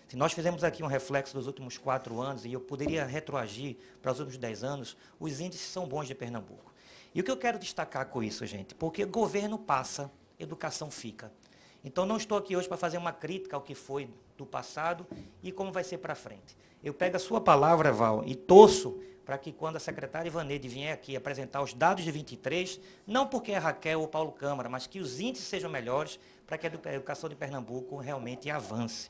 Se nós fizermos aqui um reflexo dos últimos 4 anos, e eu poderia retroagir para os últimos 10 anos, os índices são bons de Pernambuco. E o que eu quero destacar com isso, gente, porque governo passa, educação fica. Então, não estou aqui hoje para fazer uma crítica ao que foi do passado e como vai ser para frente. Eu pego a sua palavra, Val, e torço para que quando a secretária Ivanede vier aqui apresentar os dados de 23, não porque é Raquel ou Paulo Câmara, mas que os índices sejam melhores, para que a educação de Pernambuco realmente avance.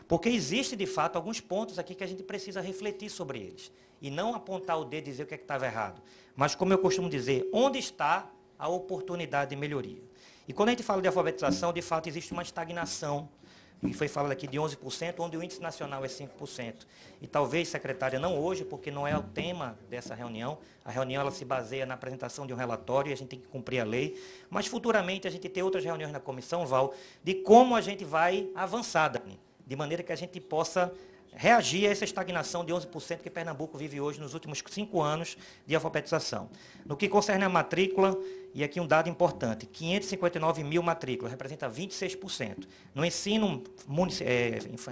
Porque existe, de fato, alguns pontos aqui que a gente precisa refletir sobre eles. E não apontar o dedo e dizer o que é que estava errado. Mas, como eu costumo dizer, onde está a oportunidade de melhoria? E quando a gente fala de alfabetização, de fato, existe uma estagnação, e foi falado aqui de 11%, onde o índice nacional é 5%. E talvez, secretária, não hoje, porque não é o tema dessa reunião. A reunião ela se baseia na apresentação de um relatório e a gente tem que cumprir a lei. Mas, futuramente, a gente tem outras reuniões na comissão, Val, de como a gente vai avançar, Dani, de maneira que a gente possa reagir a essa estagnação de 11% que Pernambuco vive hoje nos últimos 5 anos de alfabetização. No que concerne a matrícula, e aqui um dado importante, 559 mil matrículas, representa 26%. No ensino,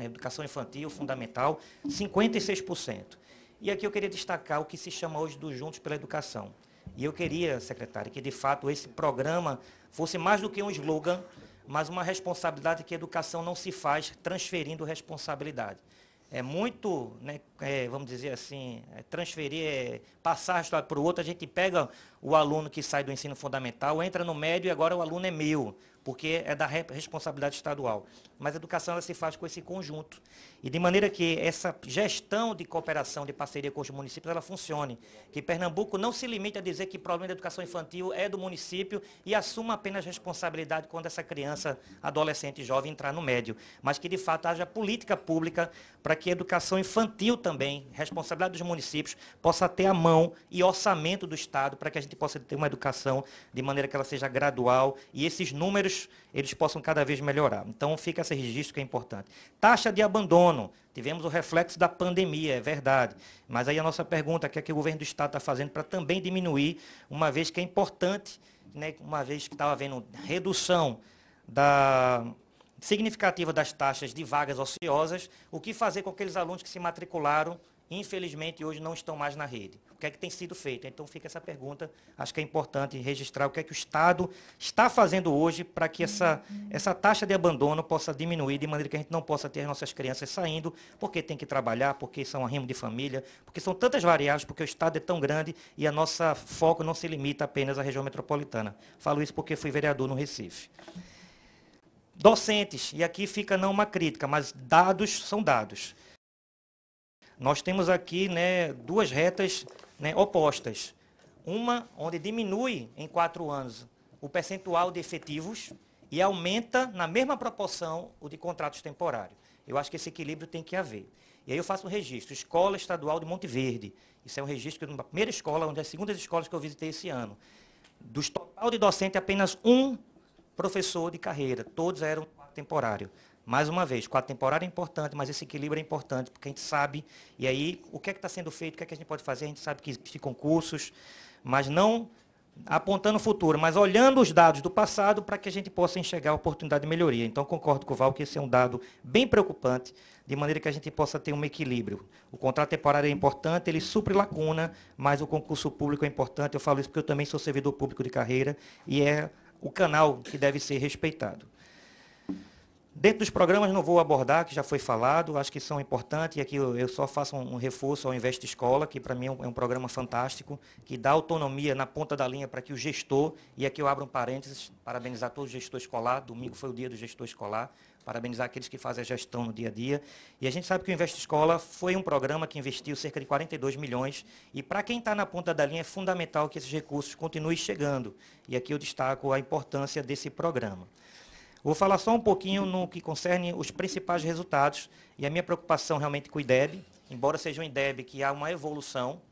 educação infantil, fundamental, 56%. E aqui eu queria destacar o que se chama hoje do Juntos pela Educação. E eu queria, secretária, que de fato esse programa fosse mais do que um slogan, mas uma responsabilidade que a educação não se faz transferindo responsabilidade. É muito, né, vamos dizer assim, transferir, passar resultado para o outro. A gente pega o aluno que sai do ensino fundamental, entra no médio e agora o aluno é meu, porque é da responsabilidade estadual. Mas a educação ela se faz com esse conjunto. E de maneira que essa gestão de cooperação, de parceria com os municípios, ela funcione. Que Pernambuco não se limite a dizer que o problema da educação infantil é do município e assuma apenas responsabilidade quando essa criança, adolescente e jovem entrar no médio. Mas que, de fato, haja política pública para que a educação infantil também, responsabilidade dos municípios, possa ter a mão e orçamento do Estado para que a gente possa ter uma educação de maneira que ela seja gradual e esses números eles possam cada vez melhorar. Então, fica esse registro que é importante. Taxa de abandono. Tivemos o reflexo da pandemia, é verdade. Mas aí a nossa pergunta, o que é que o governo do Estado está fazendo para também diminuir, uma vez que é importante, né, uma vez que estava havendo redução significativa das taxas de vagas ociosas, o que fazer com aqueles alunos que se matricularam, infelizmente, hoje não estão mais na rede. O que é que tem sido feito? Então, fica essa pergunta. Acho que é importante registrar o que é que o Estado está fazendo hoje para que essa taxa de abandono possa diminuir, de maneira que a gente não possa ter as nossas crianças saindo, porque tem que trabalhar, porque são arrimo de família, porque são tantas variáveis, porque o Estado é tão grande e a nossa foco não se limita apenas à região metropolitana. Falo isso porque fui vereador no Recife. Docentes, e aqui fica não uma crítica, mas dados são dados. Nós temos aqui, né, duas retas, né, opostas. Uma onde diminui em 4 anos o percentual de efetivos e aumenta na mesma proporção o de contratos temporários. Eu acho que esse equilíbrio tem que haver. E aí eu faço um registro, Escola Estadual de Monte Verde. Isso é um registro da primeira escola, onde é a segunda das escolas que eu visitei esse ano. Dos total de docente, apenas um professor de carreira, todos eram temporários. Mais uma vez, 4 temporário é importante, mas esse equilíbrio é importante, porque a gente sabe, e aí, o que é que está sendo feito, o que é que a gente pode fazer, a gente sabe que existem concursos, mas não apontando o futuro, mas olhando os dados do passado para que a gente possa enxergar a oportunidade de melhoria. Então, concordo com o Val que esse é um dado bem preocupante, de maneira que a gente possa ter um equilíbrio. O contrato temporário é importante, ele supre lacuna, mas o concurso público é importante. Eu falo isso porque eu também sou servidor público de carreira e é o canal que deve ser respeitado. Dentro dos programas não vou abordar, que já foi falado, acho que são importantes, e aqui eu só faço um reforço ao Investe Escola, que para mim é um programa fantástico, que dá autonomia na ponta da linha para que o gestor, e aqui eu abro um parênteses, parabenizar todo o gestor escolar, domingo foi o dia do gestor escolar, parabenizar aqueles que fazem a gestão no dia a dia. E a gente sabe que o Investe Escola foi um programa que investiu cerca de 42 milhões, e para quem está na ponta da linha é fundamental que esses recursos continuem chegando. E aqui eu destaco a importância desse programa. Vou falar só um pouquinho no que concerne os principais resultados, e a minha preocupação realmente com o IDEB, embora seja um IDEB que há uma evolução,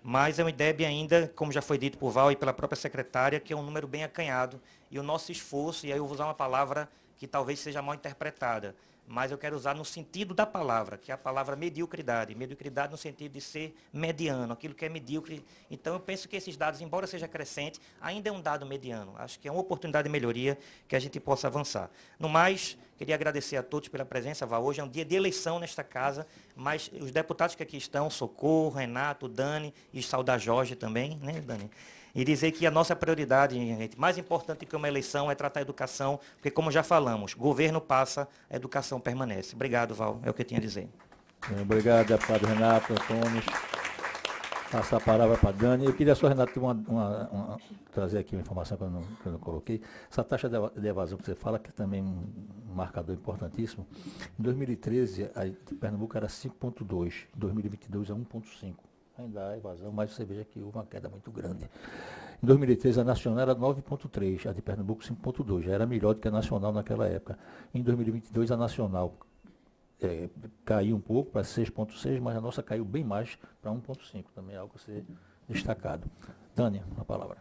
mas é um IDEB ainda, como já foi dito por Val e pela própria secretária, que é um número bem acanhado, e o nosso esforço, e aí eu vou usar uma palavra que talvez seja mal interpretada, mas eu quero usar no sentido da palavra, que é a palavra mediocridade. Mediocridade no sentido de ser mediano, aquilo que é medíocre. Então, eu penso que esses dados, embora seja crescente, ainda é um dado mediano. Acho que é uma oportunidade de melhoria que a gente possa avançar. No mais, queria agradecer a todos pela presença, Val. Hoje é um dia de eleição nesta casa, mas os deputados que aqui estão, Socorro, Renato, Dani, e saudar Jorge também, né, Dani? E dizer que a nossa prioridade, gente, mais importante que uma eleição é tratar a educação, porque, como já falamos, governo passa, a educação permanece. Obrigado, Val, é o que eu tinha a dizer. Obrigado, deputado Renato, Antônio. Passar a palavra para a Dani. Eu queria só, Renato, trazer aqui uma informação que eu não coloquei. Essa taxa de evasão que você fala, que é também um marcador importantíssimo. Em 2013, a de Pernambuco era 5,2. Em 2022 é 1,5. Ainda há evasão, mas você veja que houve uma queda muito grande. Em 2013, a nacional era 9,3. A de Pernambuco, 5,2. Já era melhor do que a nacional naquela época. Em 2022, a nacional caiu um pouco para 6,6, mas a nossa caiu bem mais para 1,5. Também é algo a ser destacado. Tânia, a palavra.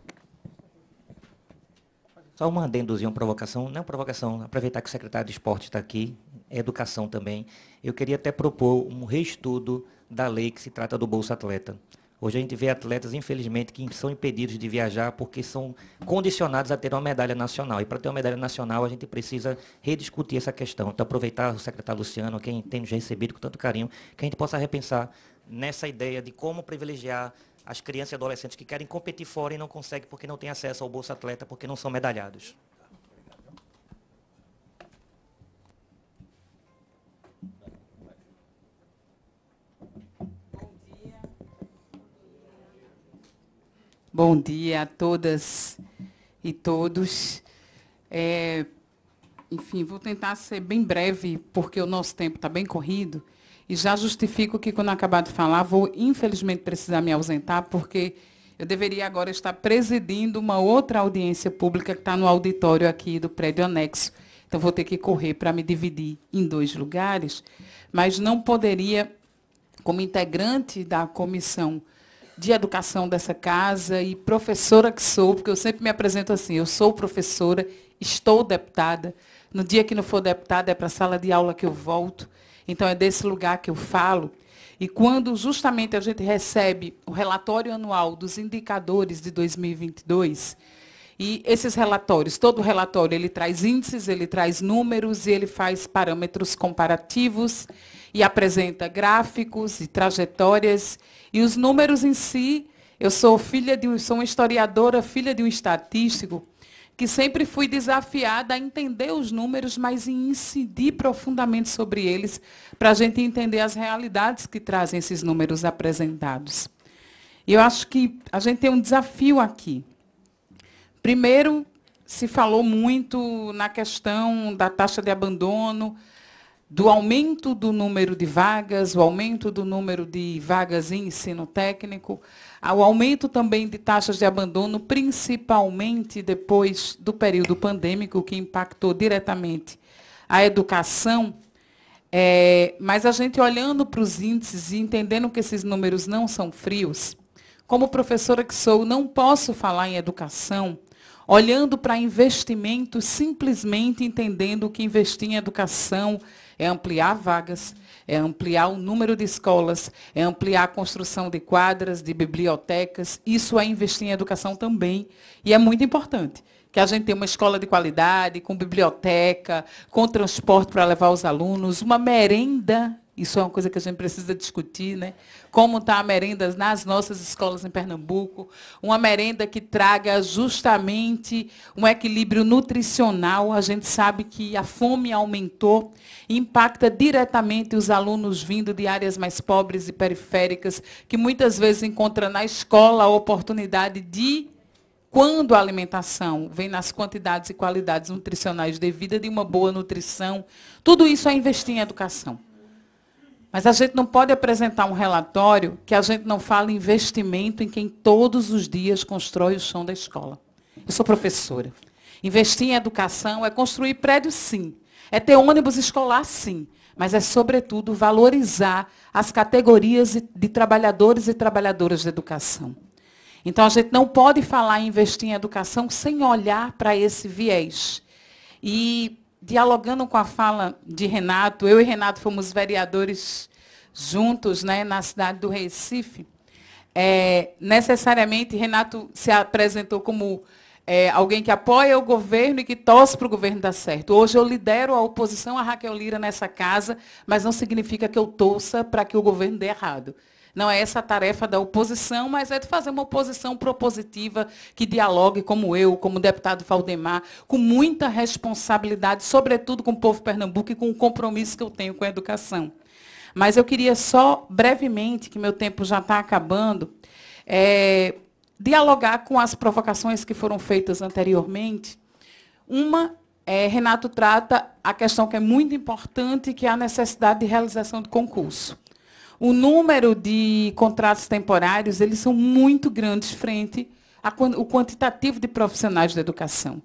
Só uma adendozinha, uma provocação. Não provocação, aproveitar que o secretário de Esporte está aqui, educação também. Eu queria até propor um reestudo da lei que se trata do Bolsa Atleta. Hoje a gente vê atletas, infelizmente, que são impedidos de viajar porque são condicionados a ter uma medalha nacional. E para ter uma medalha nacional, a gente precisa rediscutir essa questão. Então, aproveitar o secretário Luciano, quem tem nos recebido com tanto carinho, que a gente possa repensar nessa ideia de como privilegiar as crianças e adolescentes que querem competir fora e não conseguem porque não têm acesso ao Bolsa Atleta, porque não são medalhados. Bom dia a todas e todos. Enfim, vou tentar ser bem breve, porque o nosso tempo está bem corrido. E já justifico que, quando eu acabar de falar, vou, infelizmente, precisar me ausentar, porque eu deveria agora estar presidindo uma outra audiência pública que está no auditório aqui do prédio anexo. Então, vou ter que correr para me dividir em 2 lugares, mas não poderia, como integrante da comissão de educação dessa casa e professora que sou, porque eu sempre me apresento assim, eu sou professora, estou deputada, no dia que não for deputada é para a sala de aula que eu volto, então é desse lugar que eu falo. E quando justamente a gente recebe o relatório anual dos indicadores de 2022, e esses relatórios, todo relatório, ele traz índices, ele traz números e ele faz parâmetros comparativos e apresenta gráficos e trajetórias. E os números em si, eu sou uma historiadora, filha de um estatístico, que sempre fui desafiada a entender os números, mas em incidir profundamente sobre eles, para a gente entender as realidades que trazem esses números apresentados. E eu acho que a gente tem um desafio aqui. Primeiro, se falou muito na questão da taxa de abandono, do aumento do número de vagas, o aumento do número de vagas em ensino técnico, o aumento também de taxas de abandono, principalmente depois do período pandêmico, que impactou diretamente a educação. Mas a gente olhando para os índices e entendendo que esses números não são frios, como professora que sou, não posso falar em educação olhando para investimento, simplesmente entendendo que investir em educação é ampliar vagas, é ampliar o número de escolas, é ampliar a construção de quadras, de bibliotecas. Isso é investir em educação também. E é muito importante que a gente tenha uma escola de qualidade, com biblioteca, com transporte para levar os alunos, uma merenda. Isso é uma coisa que a gente precisa discutir, né? Como está a merenda nas nossas escolas em Pernambuco. Uma merenda que traga justamente um equilíbrio nutricional. A gente sabe que a fome aumentou, impacta diretamente os alunos vindo de áreas mais pobres e periféricas, que muitas vezes encontram na escola a oportunidade de, quando a alimentação vem nas quantidades e qualidades nutricionais devidas de uma boa nutrição, tudo isso é investir em educação. Mas a gente não pode apresentar um relatório que a gente não fala em investimento em quem todos os dias constrói o chão da escola. Eu sou professora. Investir em educação é construir prédios, sim. É ter ônibus escolar, sim. Mas é, sobretudo, valorizar as categorias de trabalhadores e trabalhadoras de educação. Então, a gente não pode falar em investir em educação sem olhar para esse viés. E, dialogando com a fala de Renato, eu e Renato fomos vereadores juntos, né, na cidade do Recife. Necessariamente, Renato se apresentou como alguém que apoia o governo e que torce para o governo dar certo. Hoje eu lidero a oposição a Raquel Lira nessa casa, mas não significa que eu torça para que o governo dê errado. Não é essa a tarefa da oposição, mas é de fazer uma oposição propositiva que dialogue, como eu, como deputado Valdemar, com muita responsabilidade, sobretudo com o povo de Pernambuco e com o compromisso que eu tenho com a educação. Mas eu queria só, brevemente, que meu tempo já está acabando, dialogar com as provocações que foram feitas anteriormente. Uma, Renato trata a questão que é muito importante, que é a necessidade de realização de concurso. O número de contratos temporários, eles são muito grandes frente ao quantitativo de profissionais da educação.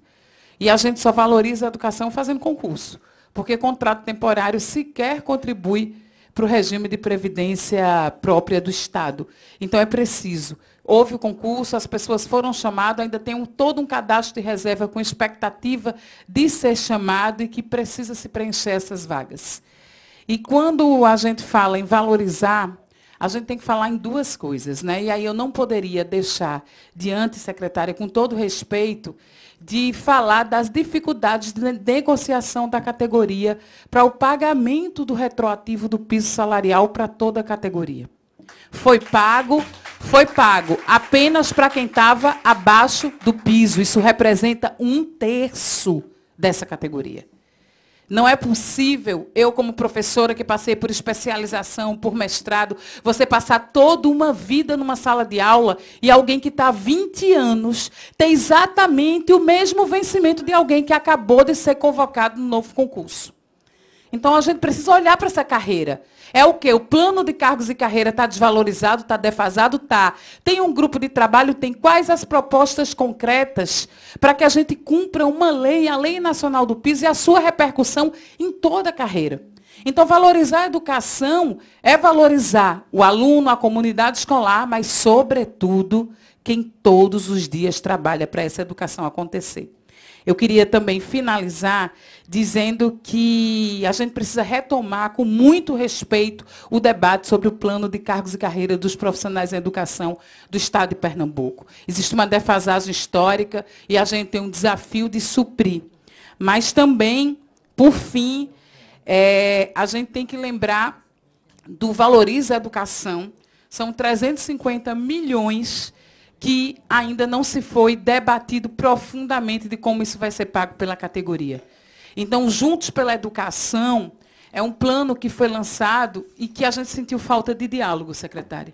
E a gente só valoriza a educação fazendo concurso, porque contrato temporário sequer contribui para o regime de previdência própria do Estado. Então, é preciso. Houve o concurso, as pessoas foram chamadas, ainda tem todo um cadastro de reserva com expectativa de ser chamado e que precisa se preencher essas vagas. E quando a gente fala em valorizar, a gente tem que falar em duas coisas, né? E aí eu não poderia deixar diante, secretária, com todo respeito, de falar das dificuldades de negociação da categoria para o pagamento do retroativo do piso salarial para toda a categoria. Foi pago apenas para quem estava abaixo do piso. Isso representa 1/3 dessa categoria. Não é possível, eu como professora que passei por especialização, por mestrado, você passar toda uma vida numa sala de aula e alguém que está há 20 anos ter exatamente o mesmo vencimento de alguém que acabou de ser convocado no novo concurso. Então, a gente precisa olhar para essa carreira. É o quê? O plano de cargos e carreira está desvalorizado, está defasado? Está. Tem um grupo de trabalho? Tem. Quais as propostas concretas para que a gente cumpra uma lei, a Lei Nacional do Piso, e a sua repercussão em toda a carreira? Então, valorizar a educação é valorizar o aluno, a comunidade escolar, mas, sobretudo, quem todos os dias trabalha para essa educação acontecer. Eu queria também finalizar dizendo que a gente precisa retomar com muito respeito o debate sobre o plano de cargos e carreira dos profissionais em educação do Estado de Pernambuco. Existe uma defasagem histórica e a gente tem um desafio de suprir. Mas também, por fim, a gente tem que lembrar do Valoriza a Educação. São 350 milhões que ainda não se foi debatido profundamente de como isso vai ser pago pela categoria. Então, Juntos pela Educação é um plano que foi lançado e que a gente sentiu falta de diálogo, secretária.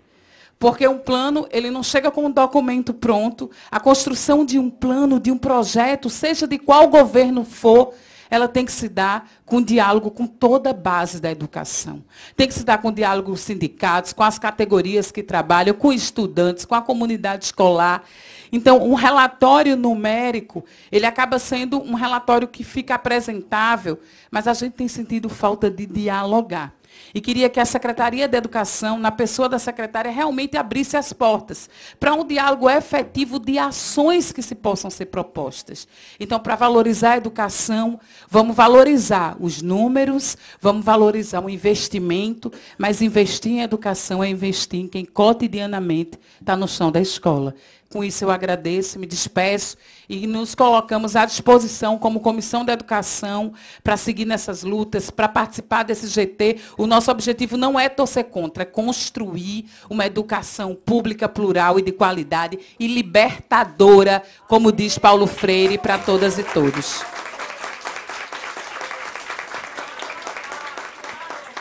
Porque um plano, ele não chega com um documento pronto. A construção de um plano, de um projeto, seja de qual governo for, ela tem que se dar com diálogo com toda a base da educação. Tem que se dar com diálogo com os sindicatos, com as categorias que trabalham, com estudantes, com a comunidade escolar. Então, um relatório numérico, ele acaba sendo um relatório que fica apresentável, mas a gente tem sentido falta de dialogar. E queria que a Secretaria de Educação, na pessoa da secretária, realmente abrisse as portas para um diálogo efetivo de ações que se possam ser propostas. Então, para valorizar a educação, vamos valorizar os números, vamos valorizar o investimento, mas investir em educação é investir em quem cotidianamente está no chão da escola. Com isso, eu agradeço, me despeço e nos colocamos à disposição como Comissão da Educação para seguir nessas lutas, para participar desse GT. O nosso objetivo não é torcer contra, é construir uma educação pública, plural e de qualidade e libertadora, como diz Paulo Freire, para todas e todos.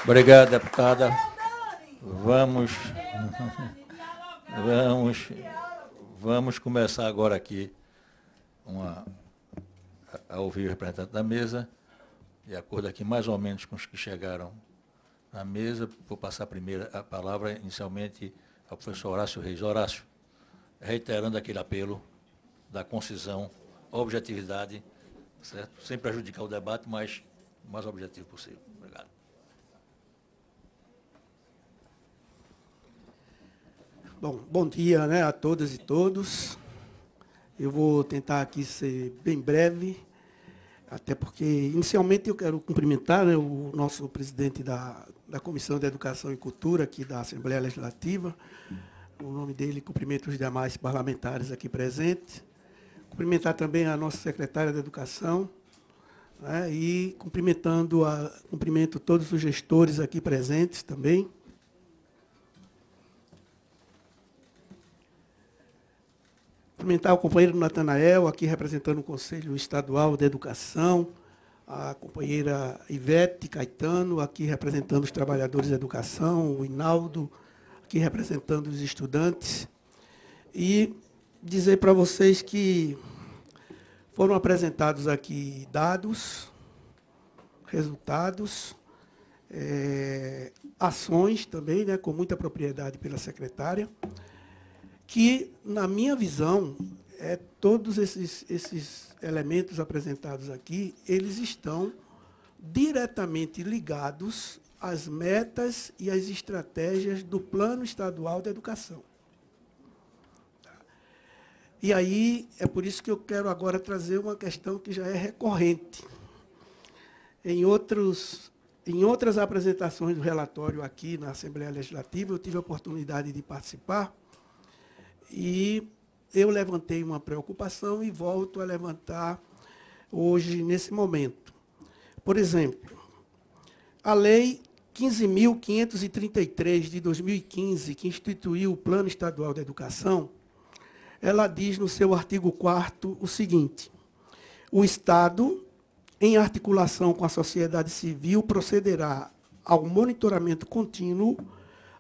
Obrigado, deputada. Vamos começar agora aqui a ouvir o representante da mesa, de acordo aqui mais ou menos com os que chegaram na mesa. Vou passar a palavra inicialmente ao professor Horácio Reis. Horácio, reiterando aquele apelo da concisão, objetividade, certo? Sem prejudicar o debate, mas o mais objetivo possível. Obrigado. Bom dia, né, a todas e todos. Eu vou tentar aqui ser bem breve, até porque, inicialmente, eu quero cumprimentar, né, o nosso presidente da Comissão de Educação e Cultura, aqui da Assembleia Legislativa. O nome dele, cumprimento os demais parlamentares aqui presentes. Cumprimentar também a nossa secretária de Educação, né, e cumprimento todos os gestores aqui presentes também. Cumprimentar o companheiro Natanael, aqui representando o Conselho Estadual de Educação, a companheira Ivete Caetano, aqui representando os trabalhadores da educação, o Hinaldo, aqui representando os estudantes, e dizer para vocês que foram apresentados aqui dados, resultados, ações também, né, com muita propriedade pela secretária, que, na minha visão, todos esses elementos apresentados aqui, eles estão diretamente ligados às metas e às estratégias do Plano Estadual de Educação. E aí, é por isso que eu quero agora trazer uma questão que já é recorrente. Em outras apresentações do relatório aqui na Assembleia Legislativa, eu tive a oportunidade de participar e eu levantei uma preocupação e volto a levantar hoje, nesse momento. Por exemplo, a Lei 15.533, de 2015, que instituiu o Plano Estadual de Educação, ela diz no seu artigo 4º o seguinte: o Estado, em articulação com a sociedade civil, procederá ao monitoramento contínuo,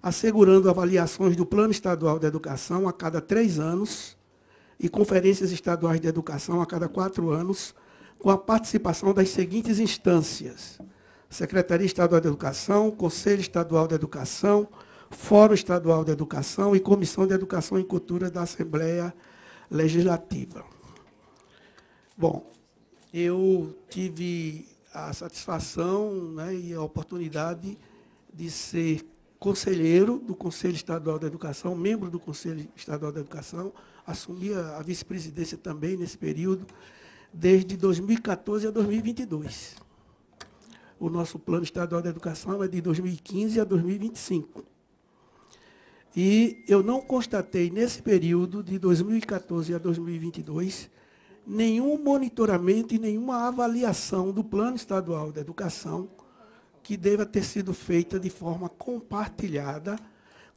assegurando avaliações do Plano Estadual de Educação a cada 3 anos e conferências estaduais de educação a cada 4 anos, com a participação das seguintes instâncias: Secretaria Estadual de Educação, Conselho Estadual de Educação, Fórum Estadual de Educação e Comissão de Educação e Cultura da Assembleia Legislativa. Bom, eu tive a satisfação, né, e a oportunidade de ser conselheiro do Conselho Estadual de Educação, membro do Conselho Estadual de Educação, assumi a vice-presidência também nesse período, desde 2014 a 2022. O nosso Plano Estadual de Educação é de 2015 a 2025. E eu não constatei, nesse período, de 2014 a 2022, nenhum monitoramento e nenhuma avaliação do Plano Estadual de Educação que deva ter sido feita de forma compartilhada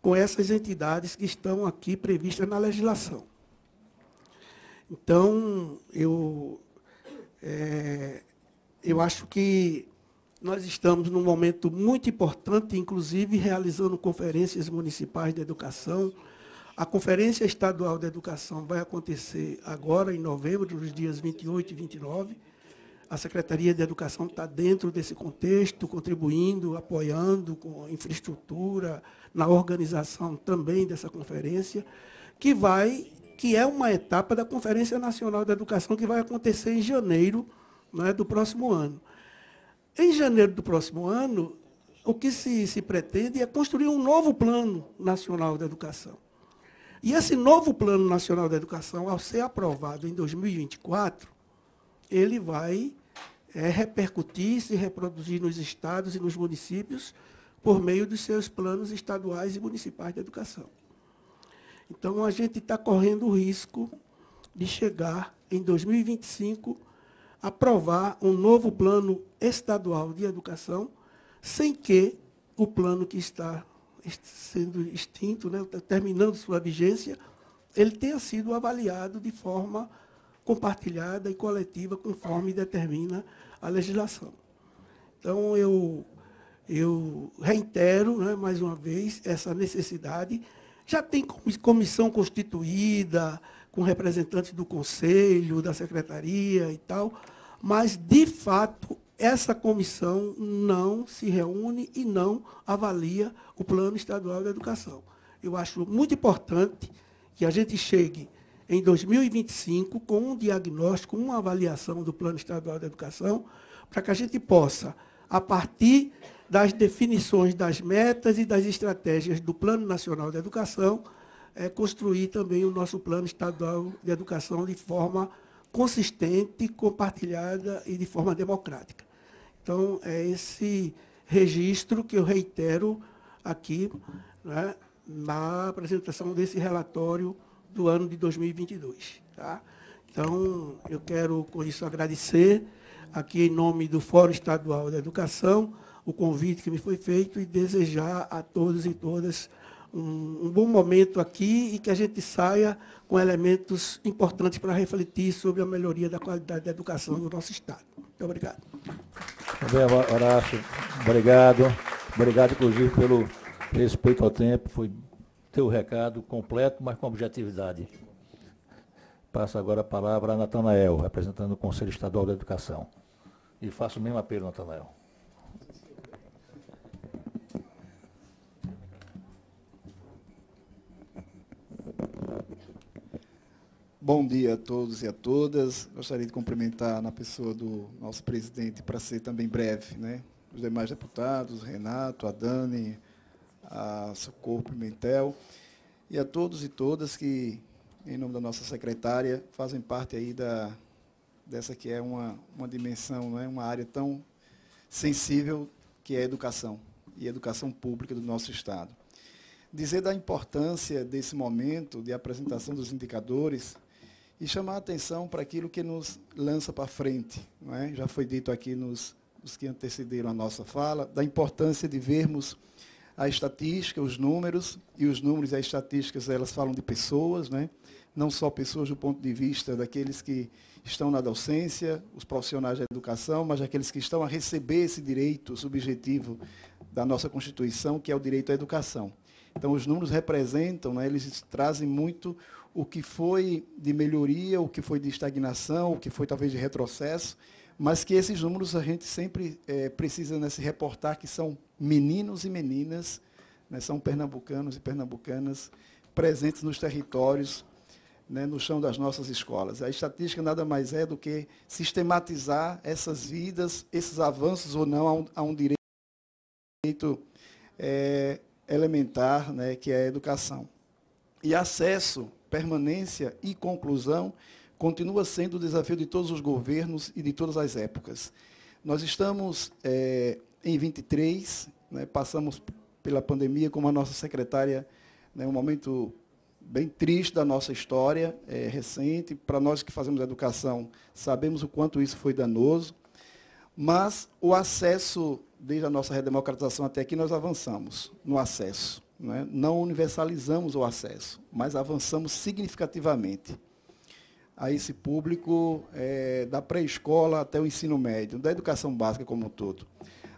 com essas entidades que estão aqui previstas na legislação. Então, eu acho que nós estamos num momento muito importante, inclusive realizando conferências municipais de educação. A Conferência Estadual de Educação vai acontecer agora, em novembro, nos dias 28 e 29. A Secretaria de Educação está dentro desse contexto, contribuindo, apoiando com infraestrutura, na organização também dessa conferência, que é uma etapa da Conferência Nacional de Educação, que vai acontecer em janeiro, né, do próximo ano. Em janeiro do próximo ano, o que se pretende é construir um novo Plano Nacional de Educação. E esse novo Plano Nacional de Educação, ao ser aprovado em 2024, ele vai repercutir, se reproduzir nos estados e nos municípios por meio dos seus planos estaduais e municipais de educação. Então, a gente está correndo o risco de chegar, em 2025, a aprovar um novo Plano Estadual de Educação, sem que o plano que está sendo extinto, né, terminando sua vigência, ele tenha sido avaliado de forma compartilhada e coletiva, conforme determina a legislação. Então, eu reitero, né, mais uma vez, essa necessidade. Já tem comissão constituída, com representantes do Conselho, da Secretaria e tal, mas, de fato, essa comissão não se reúne e não avalia o Plano Estadual de Educação. Eu acho muito importante que a gente chegue em 2025 com um diagnóstico, uma avaliação do Plano Estadual de Educação, para que a gente possa, a partir das definições das metas e das estratégias do Plano Nacional de Educação, construir também o nosso Plano Estadual de Educação de forma consistente, compartilhada e de forma democrática. Então, é esse registro que eu reitero aqui, né, na apresentação desse relatório do ano de 2022. Tá? Então, eu quero, com isso, agradecer aqui, em nome do Fórum Estadual da Educação, o convite que me foi feito e desejar a todos e todas um bom momento aqui e que a gente saia com elementos importantes para refletir sobre a melhoria da qualidade da educação do nosso Estado. Muito obrigado. Também, Horácio, obrigado. Obrigado, inclusive, pelo respeito ao tempo. Foi teu recado completo, mas com objetividade. Passo agora a palavra a Natanael, representando o Conselho Estadual da Educação. E faço o mesmo apelo, Natanael. Bom dia a todos e a todas. Gostaria de cumprimentar na pessoa do nosso presidente, para ser também breve, né? Os demais deputados, Renato, a Dani, a Socorro Pimentel, e a todos e todas que, em nome da nossa secretária, fazem parte aí dessa que é uma dimensão, né? Uma área tão sensível que é a educação, e a educação pública do nosso Estado. Dizer da importância desse momento de apresentação dos indicadores e chamar a atenção para aquilo que nos lança para frente. Não é? Já foi dito aqui nos que antecederam a nossa fala, da importância de vermos a estatística, os números, e os números e as estatísticas, elas falam de pessoas, né? Não só pessoas do ponto de vista daqueles que estão na docência, os profissionais da educação, mas aqueles que estão a receber esse direito subjetivo da nossa Constituição, que é o direito à educação. Então, os números representam, né, eles trazem muito o que foi de melhoria, o que foi de estagnação, o que foi talvez de retrocesso, mas que esses números a gente sempre precisa, né, se reportar que são meninos e meninas, né, são pernambucanos e pernambucanas presentes nos territórios, né, no chão das nossas escolas. A estatística nada mais é do que sistematizar essas vidas, esses avanços ou não a um direito elementar, né, que é a educação. E acesso, permanência e conclusão continua sendo o desafio de todos os governos e de todas as épocas. Nós estamos em 23, né, passamos pela pandemia, como a nossa secretária, né, um momento bem triste da nossa história recente. Para nós que fazemos educação, sabemos o quanto isso foi danoso, mas o acesso, desde a nossa redemocratização até aqui, nós avançamos no acesso. Né? Não universalizamos o acesso, mas avançamos significativamente a esse público da pré-escola até o ensino médio, da educação básica como um todo.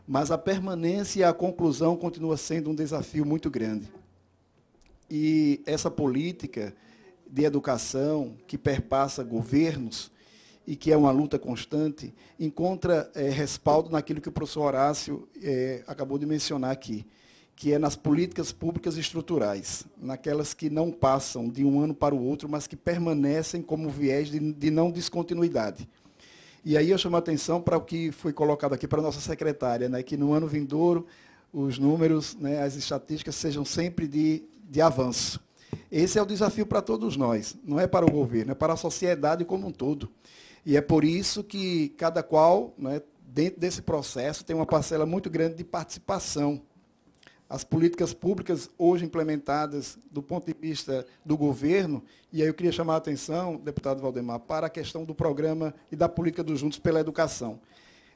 Mas a permanência e a conclusão continua sendo um desafio muito grande. E essa política de educação que perpassa governos e que é uma luta constante, encontra respaldo naquilo que o professor Horácio acabou de mencionar aqui, que é nas políticas públicas estruturais, naquelas que não passam de um ano para o outro, mas que permanecem como viés de não descontinuidade. E aí eu chamo a atenção para o que foi colocado aqui para a nossa secretária, né, que no ano vindouro os números, né, as estatísticas sejam sempre de avanço. Esse é o desafio para todos nós, não é para o governo, é para a sociedade como um todo. E é por isso que cada qual, né, dentro desse processo, tem uma parcela muito grande de participação. As políticas públicas hoje implementadas do ponto de vista do governo, e aí eu queria chamar a atenção, deputado Valdemar, para a questão do programa e da política dos Juntos pela Educação.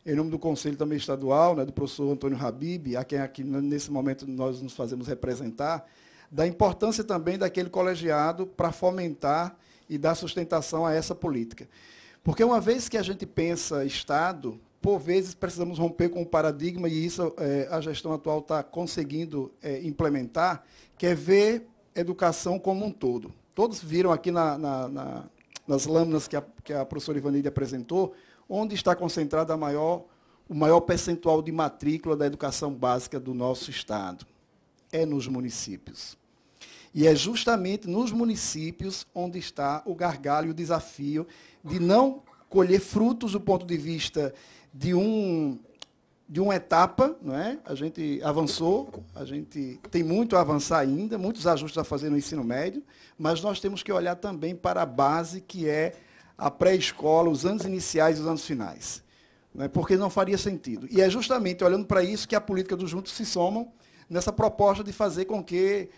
Em nome do Conselho também Estadual, né, do professor Antônio Habib, a quem aqui nesse momento nós nos fazemos representar, da importância também daquele colegiado para fomentar e dar sustentação a essa política. Porque uma vez que a gente pensa Estado, por vezes precisamos romper com o paradigma, e isso a gestão atual está conseguindo implementar, que é ver educação como um todo. Todos viram aqui nas lâminas que a professora Ivanilde apresentou, onde está concentrado o maior percentual de matrícula da educação básica do nosso Estado. É nos municípios. E é justamente nos municípios onde está o gargalo e o desafio de não colher frutos do ponto de vista de uma etapa, não é? A gente avançou, a gente tem muito a avançar ainda, muitos ajustes a fazer no ensino médio, mas nós temos que olhar também para a base, que é a pré-escola, os anos iniciais e os anos finais. Não é? Porque não faria sentido. E é justamente olhando para isso que a política dos Juntos se somam nessa proposta de fazer com que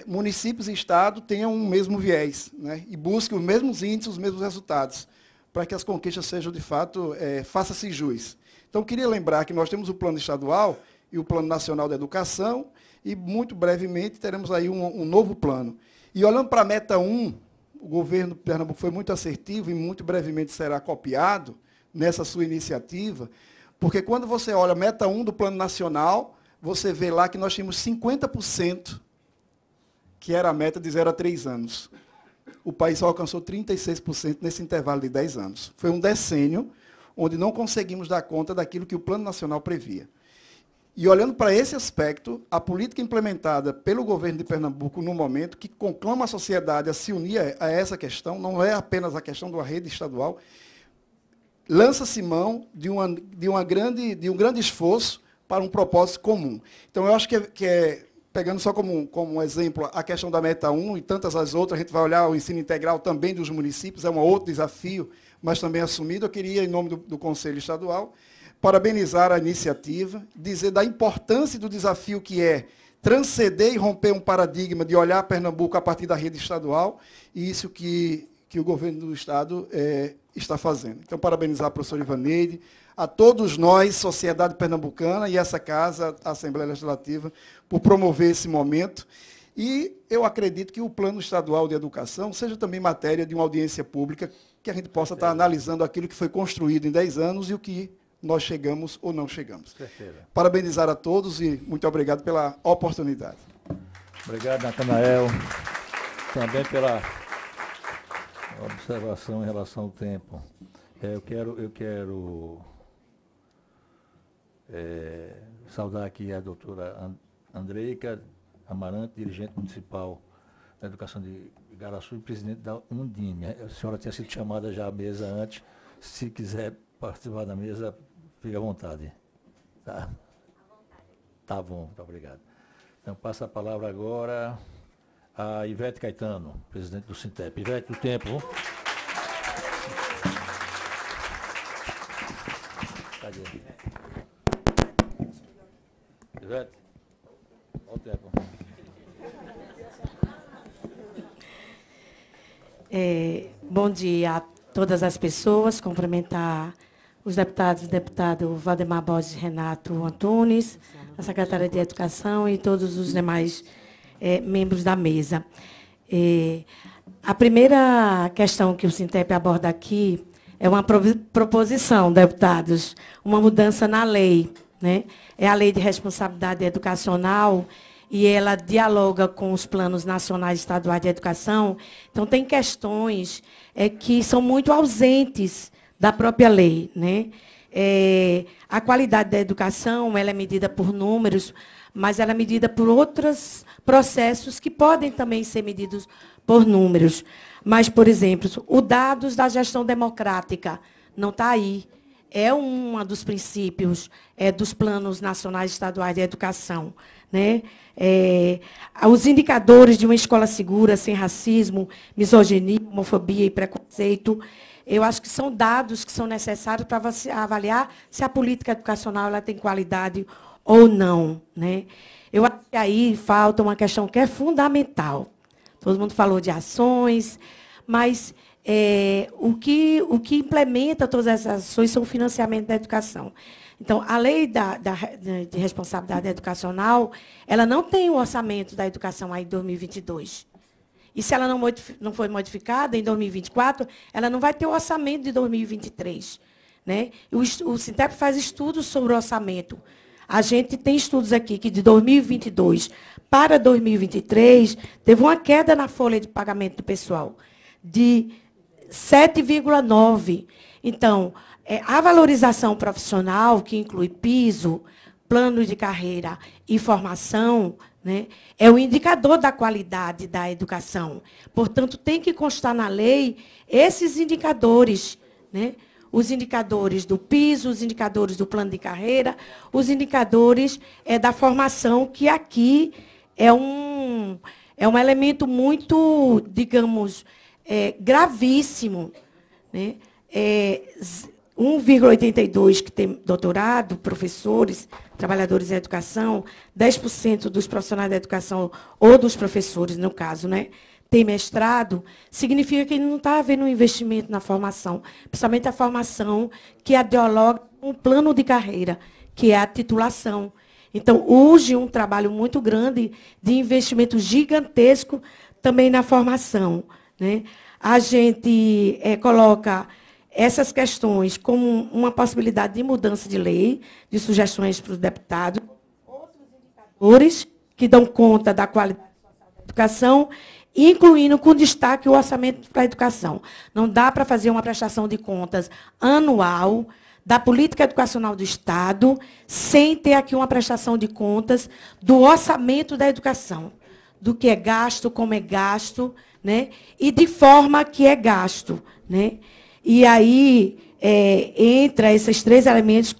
municípios e Estado tenham um mesmo viés, né? E busquem os mesmos índices, os mesmos resultados, para que as conquistas sejam, de fato, faça-se jus. Então, queria lembrar que nós temos o Plano Estadual e o Plano Nacional da Educação, e, muito brevemente, teremos aí um novo plano. E, olhando para a meta 1, o governo de Pernambuco foi muito assertivo e, muito brevemente, será copiado, nessa sua iniciativa, porque quando você olha a meta 1 do Plano Nacional, você vê lá que nós tínhamos 50%, que era a meta de 0 a 3 anos. O país só alcançou 36% nesse intervalo de 10 anos. Foi um decênio onde não conseguimos dar conta daquilo que o Plano Nacional previa. E olhando para esse aspecto, a política implementada pelo governo de Pernambuco no momento, que conclama a sociedade a se unir a essa questão, não é apenas a questão da rede estadual, lança-se mão de um grande esforço para um propósito comum. Então, eu acho pegando só como exemplo a questão da meta 1 e tantas as outras, a gente vai olhar o ensino integral também dos municípios, é um outro desafio, mas também assumido. Eu queria, em nome do Conselho Estadual, parabenizar a iniciativa, dizer da importância do desafio que é transcender e romper um paradigma de olhar Pernambuco a partir da rede estadual, e isso que o governo do Estado está fazendo. Então, parabenizar a professora Ivaneide, a todos nós, sociedade pernambucana, e essa casa, a Assembleia Legislativa, por promover esse momento. E eu acredito que o Plano Estadual de Educação seja também matéria de uma audiência pública, que a gente possa estar analisando aquilo que foi construído em 10 anos e o que nós chegamos ou não chegamos. Parabenizar a todos e muito obrigado pela oportunidade. Obrigado, Natanael, também pela observação em relação ao tempo. Eu quero saudar aqui a doutora Andreica Amarante, dirigente municipal da Educação de Igaraçu e presidente da Undime. A senhora tinha sido chamada já à mesa antes. Se quiser participar da mesa, fique à vontade. Tá? Tá bom, muito obrigado. Então, passa a palavra agora a Ivete Caetano, presidente do Sintep. Ivete, o tempo. Cadê? Ivete, olha o tempo. Bom dia a todas as pessoas, cumprimentar os deputados, o deputado Valdemar Borges Renato Antunes, a secretária de Educação e todos os demais membros da mesa. A primeira questão que o Sintep aborda aqui é uma proposição, deputados, uma mudança na lei, né? É a Lei de Responsabilidade Educacional, e ela dialoga com os planos nacionais e estaduais de educação. Então, tem questões que são muito ausentes da própria lei, né? A qualidade da educação ela é medida por números, mas ela é medida por outros processos que podem também ser medidos por números. Mas, por exemplo, os dados da gestão democrática não está aí. É um dos princípios dos planos nacionais e estaduais de educação, né? Os indicadores de uma escola segura, sem racismo, misoginia, homofobia e preconceito, eu acho que são dados que são necessários para você avaliar se a política educacional ela tem qualidade ou não, né? Eu acho que aí falta uma questão que é fundamental. Todo mundo falou de ações, mas o que implementa todas essas ações são o financiamento da educação. Então, a lei de responsabilidade educacional, ela não tem o orçamento da educação aí em 2022. E se ela não foi modificada em 2024, ela não vai ter o orçamento de 2023. Né? O Sintep faz estudos sobre o orçamento. A gente tem estudos aqui que de 2022 para 2023, teve uma queda na folha de pagamento do pessoal de 7,9%. Então, a valorização profissional, que inclui piso, plano de carreira e formação, né, é o indicador da qualidade da educação. Portanto, tem que constar na lei esses indicadores, né, os indicadores do piso, os indicadores do plano de carreira, os indicadores da formação, que aqui é um elemento muito, digamos, gravíssimo, né? 1,82% que tem doutorado, professores, trabalhadores em educação, 10% dos profissionais da educação, ou dos professores, no caso, né, tem mestrado, significa que não está havendo um investimento na formação, principalmente a formação que dialoga com um plano de carreira, que é a titulação. Então, urge um trabalho muito grande de investimento gigantesco também na formação, né? A gente coloca essas questões como uma possibilidade de mudança de lei, de sugestões para os deputados, outros indicadores que dão conta da qualidade da educação, incluindo com destaque o orçamento para a educação. Não dá para fazer uma prestação de contas anual da política educacional do Estado sem ter aqui uma prestação de contas do orçamento da educação, do que é gasto, como é gasto, né? E de forma que é gasto, né? E aí entra esses 3 elementos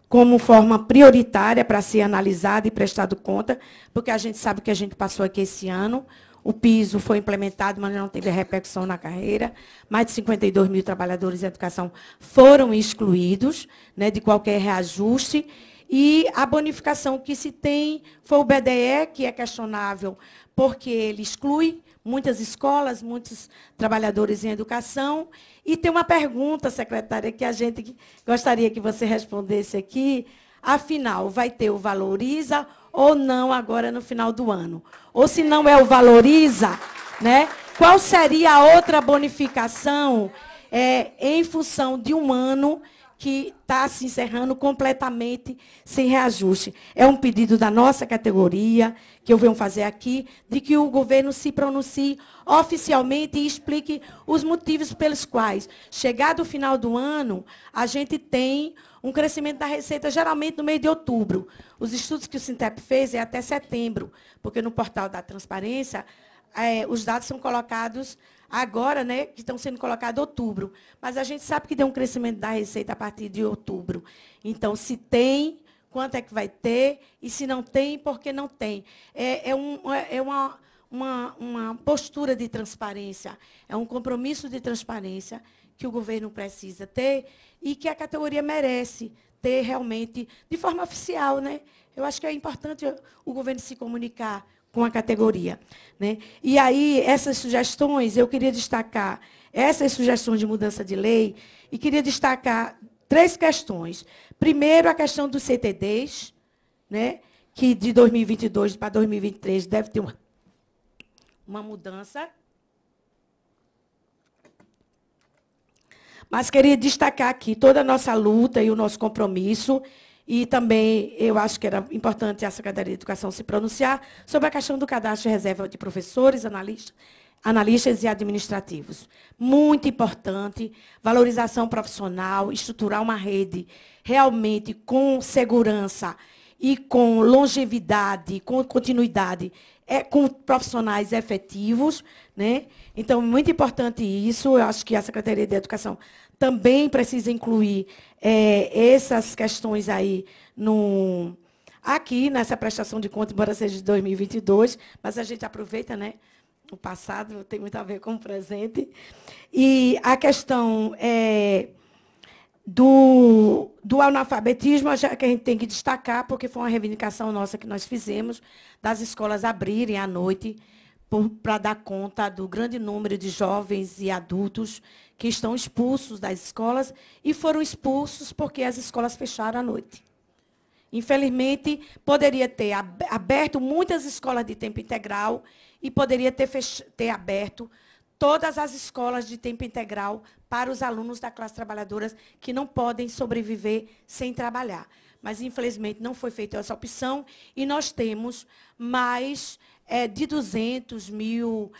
como forma prioritária para ser analisada e prestado conta, porque a gente sabe que a gente passou aqui esse ano, o piso foi implementado, mas não teve repercussão na carreira. Mais de 52 mil trabalhadores em educação foram excluídos, né, de qualquer reajuste. E a bonificação que se tem foi o BDE, que é questionável, porque ele exclui muitas escolas, muitos trabalhadores em educação. E tem uma pergunta, secretária, que a gente gostaria que você respondesse aqui. Afinal, vai ter o Valoriza ou não agora no final do ano? Ou se não é o Valoriza, né, qual seria a outra bonificação em função de um ano que está se encerrando completamente sem reajuste? É um pedido da nossa categoria, que eu venho fazer aqui, de que o governo se pronuncie oficialmente e explique os motivos pelos quais, chegado o final do ano, a gente tem um crescimento da receita, geralmente no mês de outubro. Os estudos que o Sintep fez é até setembro, porque no portal da transparência, os dados são colocados agora, né, que estão sendo colocados em outubro. Mas a gente sabe que tem um crescimento da receita a partir de outubro. Então, se tem, quanto é que vai ter? E se não tem, por que não tem? É uma postura de transparência, é um compromisso de transparência que o governo precisa ter e que a categoria merece ter realmente de forma oficial, né? Eu acho que é importante o governo se comunicar com a categoria, né? E aí, essas sugestões, eu queria destacar essas sugestões de mudança de lei e queria destacar 3 questões. Primeiro, a questão dos CTDs, né, que de 2022 para 2023 deve ter uma mudança. Mas queria destacar aqui toda a nossa luta e o nosso compromisso. E também eu acho que era importante a Secretaria de Educação se pronunciar sobre a questão do cadastro de reserva de professores, analistas e administrativos. Muito importante, valorização profissional, estruturar uma rede realmente com segurança e com longevidade, com continuidade, com profissionais efetivos, né? Então, muito importante isso. Eu acho que a Secretaria de Educação também precisa incluir essas questões aí aqui nessa prestação de contas, embora seja de 2022, mas a gente aproveita, né? O passado tem muito a ver com o presente. E a questão do analfabetismo, já que a gente tem que destacar, porque foi uma reivindicação nossa que nós fizemos, das escolas abrirem à noite para dar conta do grande número de jovens e adultos que estão expulsos das escolas e foram expulsos porque as escolas fecharam à noite. Infelizmente, poderia ter aberto muitas escolas de tempo integral e poderia ter aberto todas as escolas de tempo integral para os alunos da classe trabalhadora que não podem sobreviver sem trabalhar. Mas, infelizmente, não foi feita essa opção e nós temos mais de 200 mil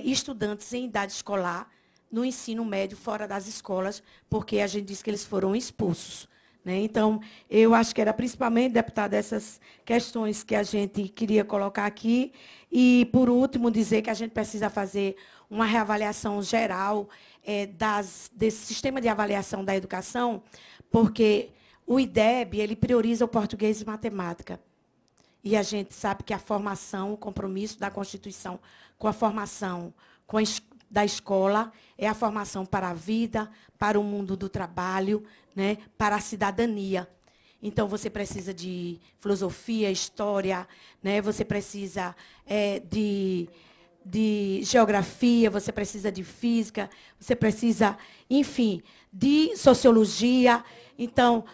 estudantes em idade escolar no ensino médio fora das escolas, porque a gente disse que eles foram expulsos, né? Então, eu acho que era principalmente, deputada, essas questões que a gente queria colocar aqui. E, por último, dizer que a gente precisa fazer uma reavaliação geral desse sistema de avaliação da educação, porque o IDEB ele prioriza o português e matemática. E a gente sabe que a formação, o compromisso da Constituição com a formação da escola é a formação para a vida, para o mundo do trabalho, né, para a cidadania. Então, você precisa de filosofia, história, né, você precisa de geografia, você precisa de física, você precisa, enfim, de sociologia. Então,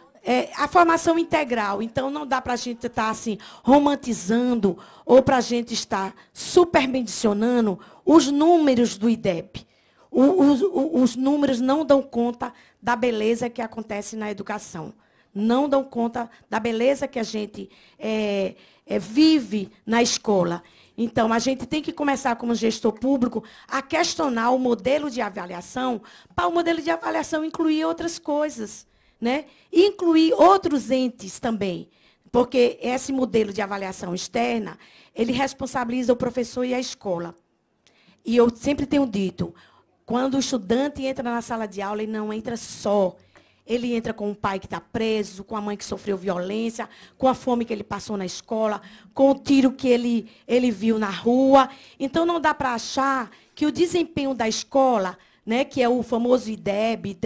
a formação integral. Então, não dá para a gente estar assim, romantizando ou para a gente estar superdimensionando os números do IDEB. Os números não dão conta da beleza que acontece na educação. Não dão conta da beleza que a gente vive na escola. Então, a gente tem que começar, como gestor público, a questionar o modelo de avaliação, para o modelo de avaliação incluir outras coisas, né? E incluir outros entes também. Porque esse modelo de avaliação externa, ele responsabiliza o professor e a escola. E eu sempre tenho dito, quando o estudante entra na sala de aula, ele não entra só. Ele entra com um pai que está preso, com a mãe que sofreu violência, com a fome que ele passou na escola, com o tiro que ele viu na rua. Então, não dá para achar que o desempenho da escola, né, que é o famoso IDEB,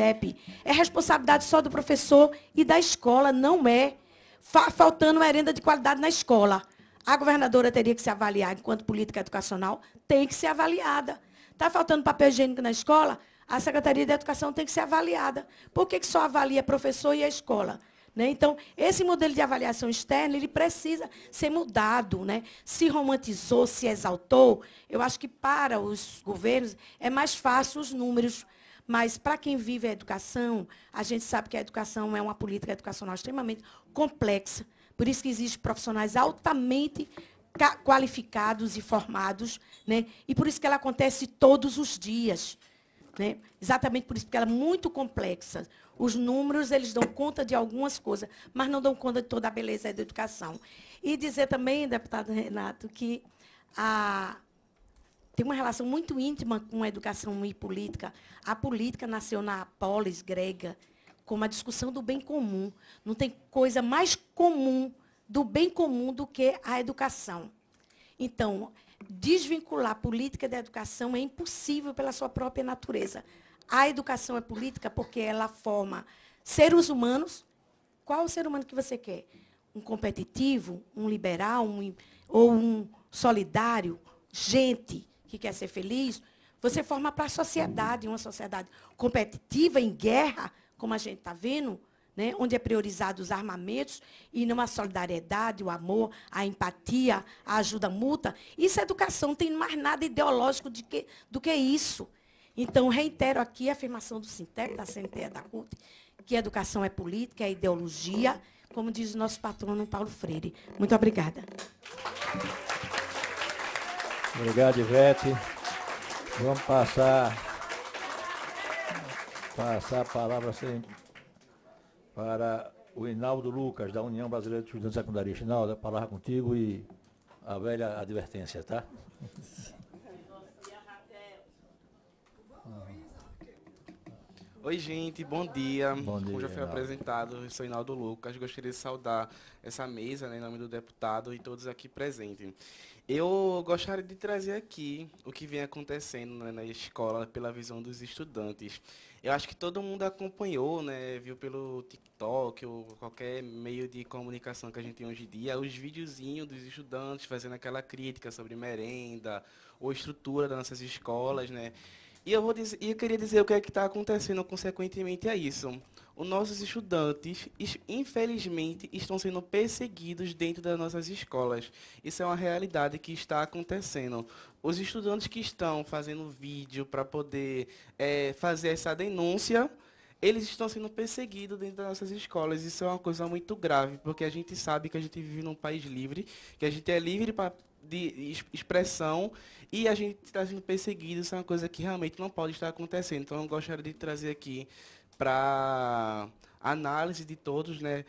é responsabilidade só do professor e da escola, não é. Faltando merenda de qualidade na escola. A governadora teria que se avaliar enquanto política educacional, tem que ser avaliada. Está faltando papel higiênico na escola? A Secretaria de Educação tem que ser avaliada. Por que só avalia professor e a escola? Né? Então, esse modelo de avaliação externa, ele precisa ser mudado. Né? Se romantizou, se exaltou, eu acho que para os governos é mais fácil os números. Mas, para quem vive a educação, a gente sabe que a educação é uma política educacional extremamente complexa. Por isso que existem profissionais altamente qualificados e formados, né? E por isso que ela acontece todos os dias. Né? Exatamente por isso, porque ela é muito complexa. Os números, eles dão conta de algumas coisas, mas não dão conta de toda a beleza da educação. E dizer também, deputado Renato, que tem uma relação muito íntima com a educação e política. A política nasceu na polis grega como a discussão do bem comum. Não tem coisa mais comum do bem comum do que a educação. Então, desvincular a política da educação é impossível pela sua própria natureza. A educação é política porque ela forma seres humanos. Qual o ser humano que você quer? Um competitivo, um liberal, ou um solidário? Gente que quer ser feliz? Você forma para a sociedade, uma sociedade competitiva, em guerra, como a gente está vendo, né, onde é priorizado os armamentos e não a solidariedade, o amor, a empatia, a ajuda mútua. Isso é educação, não tem mais nada ideológico do que isso. Então, reitero aqui a afirmação do Sintep, da CNTE, da CUT, que a educação é política, é ideologia, como diz o nosso patrono Paulo Freire. Muito obrigada. Obrigado, Ivete. Vamos passar a palavra para o Hinaldo Lucas, da União Brasileira de Estudantes Secundaristas. Hinaldo, a palavra contigo e a velha advertência, tá? Oi, gente, bom dia. Bom dia, Como já foi Hinaldo. apresentado, eu sou Hinaldo Lucas. Gostaria de saudar essa mesa, né, em nome do deputado e todos aqui presentes. Eu gostaria de trazer aqui o que vem acontecendo, né, na escola pela visão dos estudantes. Eu acho que todo mundo acompanhou, né, viu pelo TikTok ou qualquer meio de comunicação que a gente tem hoje em dia, os videozinhos dos estudantes fazendo aquela crítica sobre merenda ou estrutura das nossas escolas, né? E eu queria dizer o que é que está acontecendo consequentemente a isso. Os nossos estudantes, infelizmente, estão sendo perseguidos dentro das nossas escolas. Isso é uma realidade que está acontecendo. Os estudantes que estão fazendo vídeo para poder fazer essa denúncia, eles estão sendo perseguidos dentro das nossas escolas. Isso é uma coisa muito grave, porque a gente sabe que a gente vive num país livre, que a gente é livre de expressão e a gente está sendo perseguido. Isso é uma coisa que realmente não pode estar acontecendo. Então, eu gostaria de trazer aqui para análise de todos, né,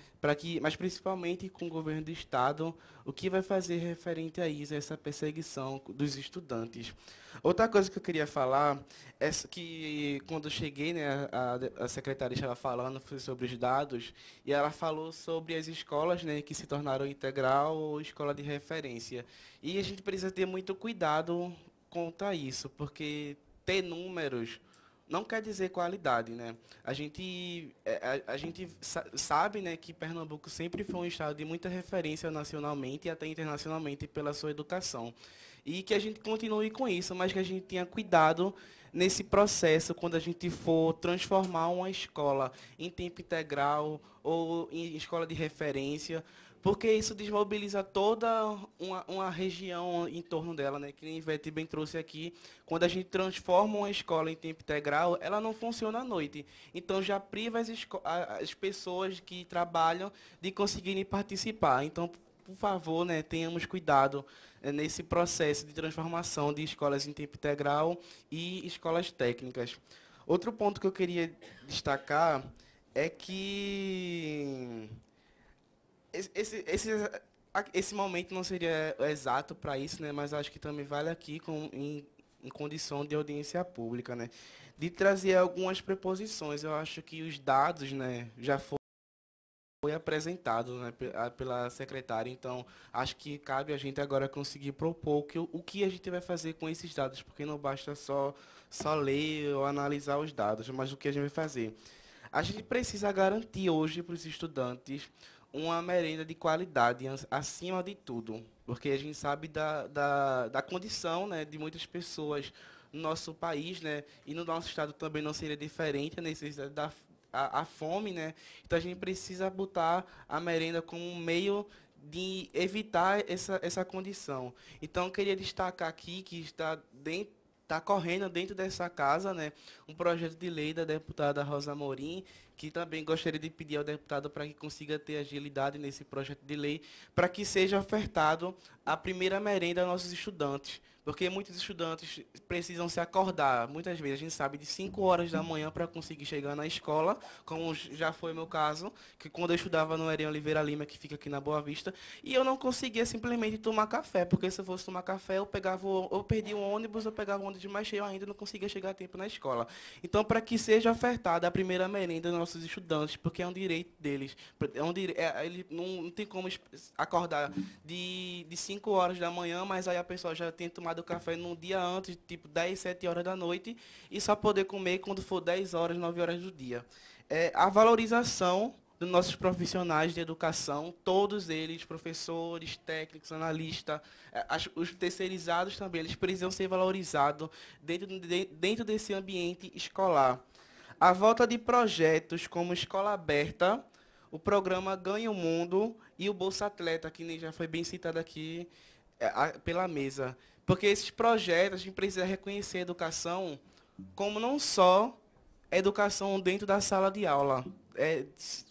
mas principalmente com o governo do Estado, o que vai fazer referente a isso, essa perseguição dos estudantes. Outra coisa que eu queria falar é que, quando eu cheguei, né, a secretária estava falando sobre os dados, e ela falou sobre as escolas, né, que se tornaram integral ou escola de referência. E a gente precisa ter muito cuidado quanto a isso, porque ter números não quer dizer qualidade, né? A gente sabe, né, que Pernambuco sempre foi um estado de muita referência nacionalmente e até internacionalmente pela sua educação. E que a gente continue com isso, mas que a gente tenha cuidado nesse processo quando a gente for transformar uma escola em tempo integral ou em escola de referência, porque isso desmobiliza toda uma região em torno dela, né? Que a Ivete bem trouxe aqui. Quando a gente transforma uma escola em tempo integral, ela não funciona à noite. Então, já priva as pessoas que trabalham de conseguirem participar. Então, por favor, né, tenhamos cuidado nesse processo de transformação de escolas em tempo integral e escolas técnicas. Outro ponto que eu queria destacar é que esse momento não seria exato para isso, né, mas acho que também vale aqui em condição de audiência pública, né, de trazer algumas preposições. Eu acho que os dados, né, já foi apresentado, né, pela secretária, então acho que cabe a gente agora conseguir propor o que a gente vai fazer com esses dados, porque não basta só ler ou analisar os dados, mas o que a gente vai fazer. A gente precisa garantir hoje para os estudantes uma merenda de qualidade, acima de tudo, porque a gente sabe da condição, né, de muitas pessoas no nosso país, né, e no nosso estado também não seria diferente, a necessidade a fome, né? Então a gente precisa botar a merenda como um meio de evitar essa condição. Então eu queria destacar aqui que está correndo dentro dessa casa, né, um projeto de lei da deputada Rosa Amorim, que também gostaria de pedir ao deputado para que consiga ter agilidade nesse projeto de lei, para que seja ofertado a primeira merenda aos nossos estudantes, porque muitos estudantes precisam se acordar, muitas vezes a gente sabe, de 5 horas da manhã para conseguir chegar na escola, como já foi o meu caso, que quando eu estudava no Herem Oliveira Lima, que fica aqui na Boa Vista, e eu não conseguia simplesmente tomar café, porque se eu fosse tomar café, eu perdia um ônibus, eu pegava um ônibus mais cheio ainda e não conseguia chegar a tempo na escola. Então, para que seja ofertada a primeira merenda aos nossos estudantes, porque é um direito deles, ele não tem como acordar de 5 horas da manhã, mas aí a pessoa já tem tomado café num dia antes, tipo 10, 7 horas da noite, e só poder comer quando for 10 horas, 9 horas do dia. A valorização dos nossos profissionais de educação, todos eles, professores, técnicos, analistas, os terceirizados também, eles precisam ser valorizados dentro desse ambiente escolar. A volta de projetos como Escola Aberta, o programa Ganha o Mundo e o Bolsa Atleta, que nem já foi bem citado aqui pela mesa. Porque esses projetos, a gente precisa reconhecer a educação como não só educação dentro da sala de aula.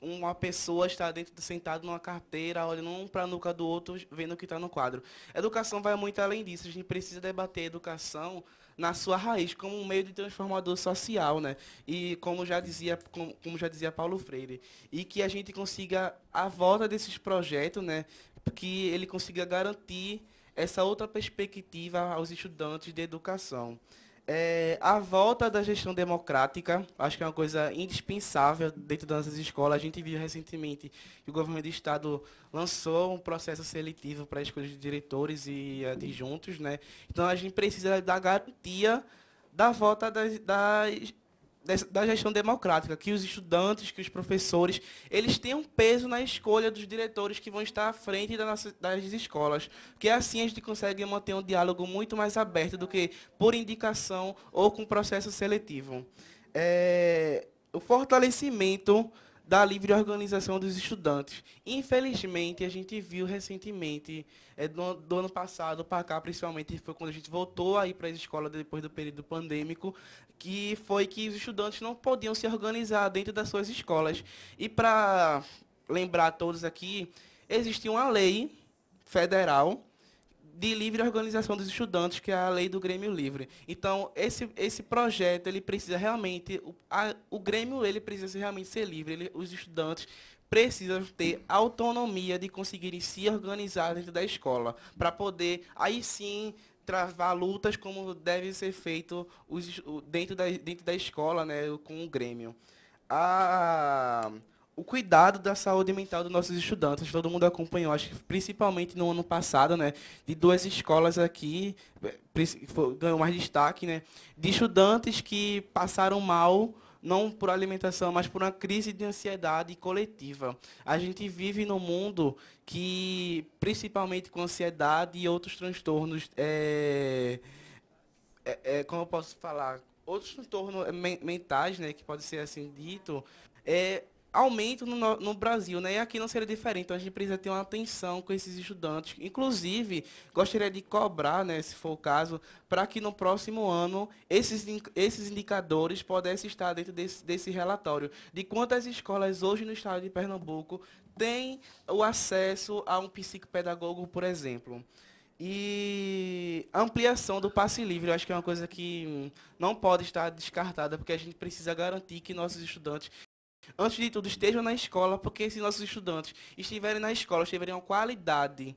Uma pessoa está sentada numa carteira, olhando um para a nuca do outro, vendo o que está no quadro. A educação vai muito além disso. A gente precisa debater a educação na sua raiz, como um meio de transformador social, né? E como já dizia Paulo Freire. E que a gente consiga, à volta desses projetos, né, que ele consiga garantir essa outra perspectiva aos estudantes de educação. A volta da gestão democrática, acho que é uma coisa indispensável dentro das nossas escolas. A gente viu recentemente que o governo do Estado lançou um processo seletivo para a escolha de diretores e adjuntos, né? Então, a gente precisa da garantia da volta da gestão democrática, que os estudantes, que os professores, eles tenham peso na escolha dos diretores que vão estar à frente das escolas, porque assim a gente consegue manter um diálogo muito mais aberto do que por indicação ou com processo seletivo. O fortalecimento da livre organização dos estudantes. Infelizmente, a gente viu recentemente, do ano passado para cá, principalmente, foi quando a gente voltou a ir para as escolas depois do período pandêmico, que foi que os estudantes não podiam se organizar dentro das suas escolas. E para lembrar a todos aqui, existe uma lei federal de livre organização dos estudantes, que é a lei do Grêmio Livre. Então, esse projeto, ele precisa realmente, o Grêmio, ele precisa realmente ser livre, os estudantes precisam ter autonomia de conseguirem se organizar dentro da escola, para poder, aí sim, travar lutas como deve ser feito dentro da escola, né, com o Grêmio. O cuidado da saúde mental dos nossos estudantes, todo mundo acompanhou, acho que principalmente no ano passado, né, de 2 escolas aqui, ganhou mais destaque, né, de estudantes que passaram mal, não por alimentação, mas por uma crise de ansiedade coletiva. A gente vive num mundo que, principalmente com ansiedade e outros transtornos, como eu posso falar, outros transtornos mentais, né, que pode ser assim dito, aumento no Brasil, né? E aqui não seria diferente. Então, a gente precisa ter uma atenção com esses estudantes. Inclusive, gostaria de cobrar, né, se for o caso, para que no próximo ano esses indicadores pudessem estar dentro desse relatório. De quantas escolas hoje no estado de Pernambuco têm o acesso a um psicopedagogo, por exemplo. E a ampliação do passe livre, eu acho que é uma coisa que não pode estar descartada, porque a gente precisa garantir que nossos estudantes, antes de tudo, estejam na escola, porque se nossos estudantes estiverem na escola, tiverem uma qualidade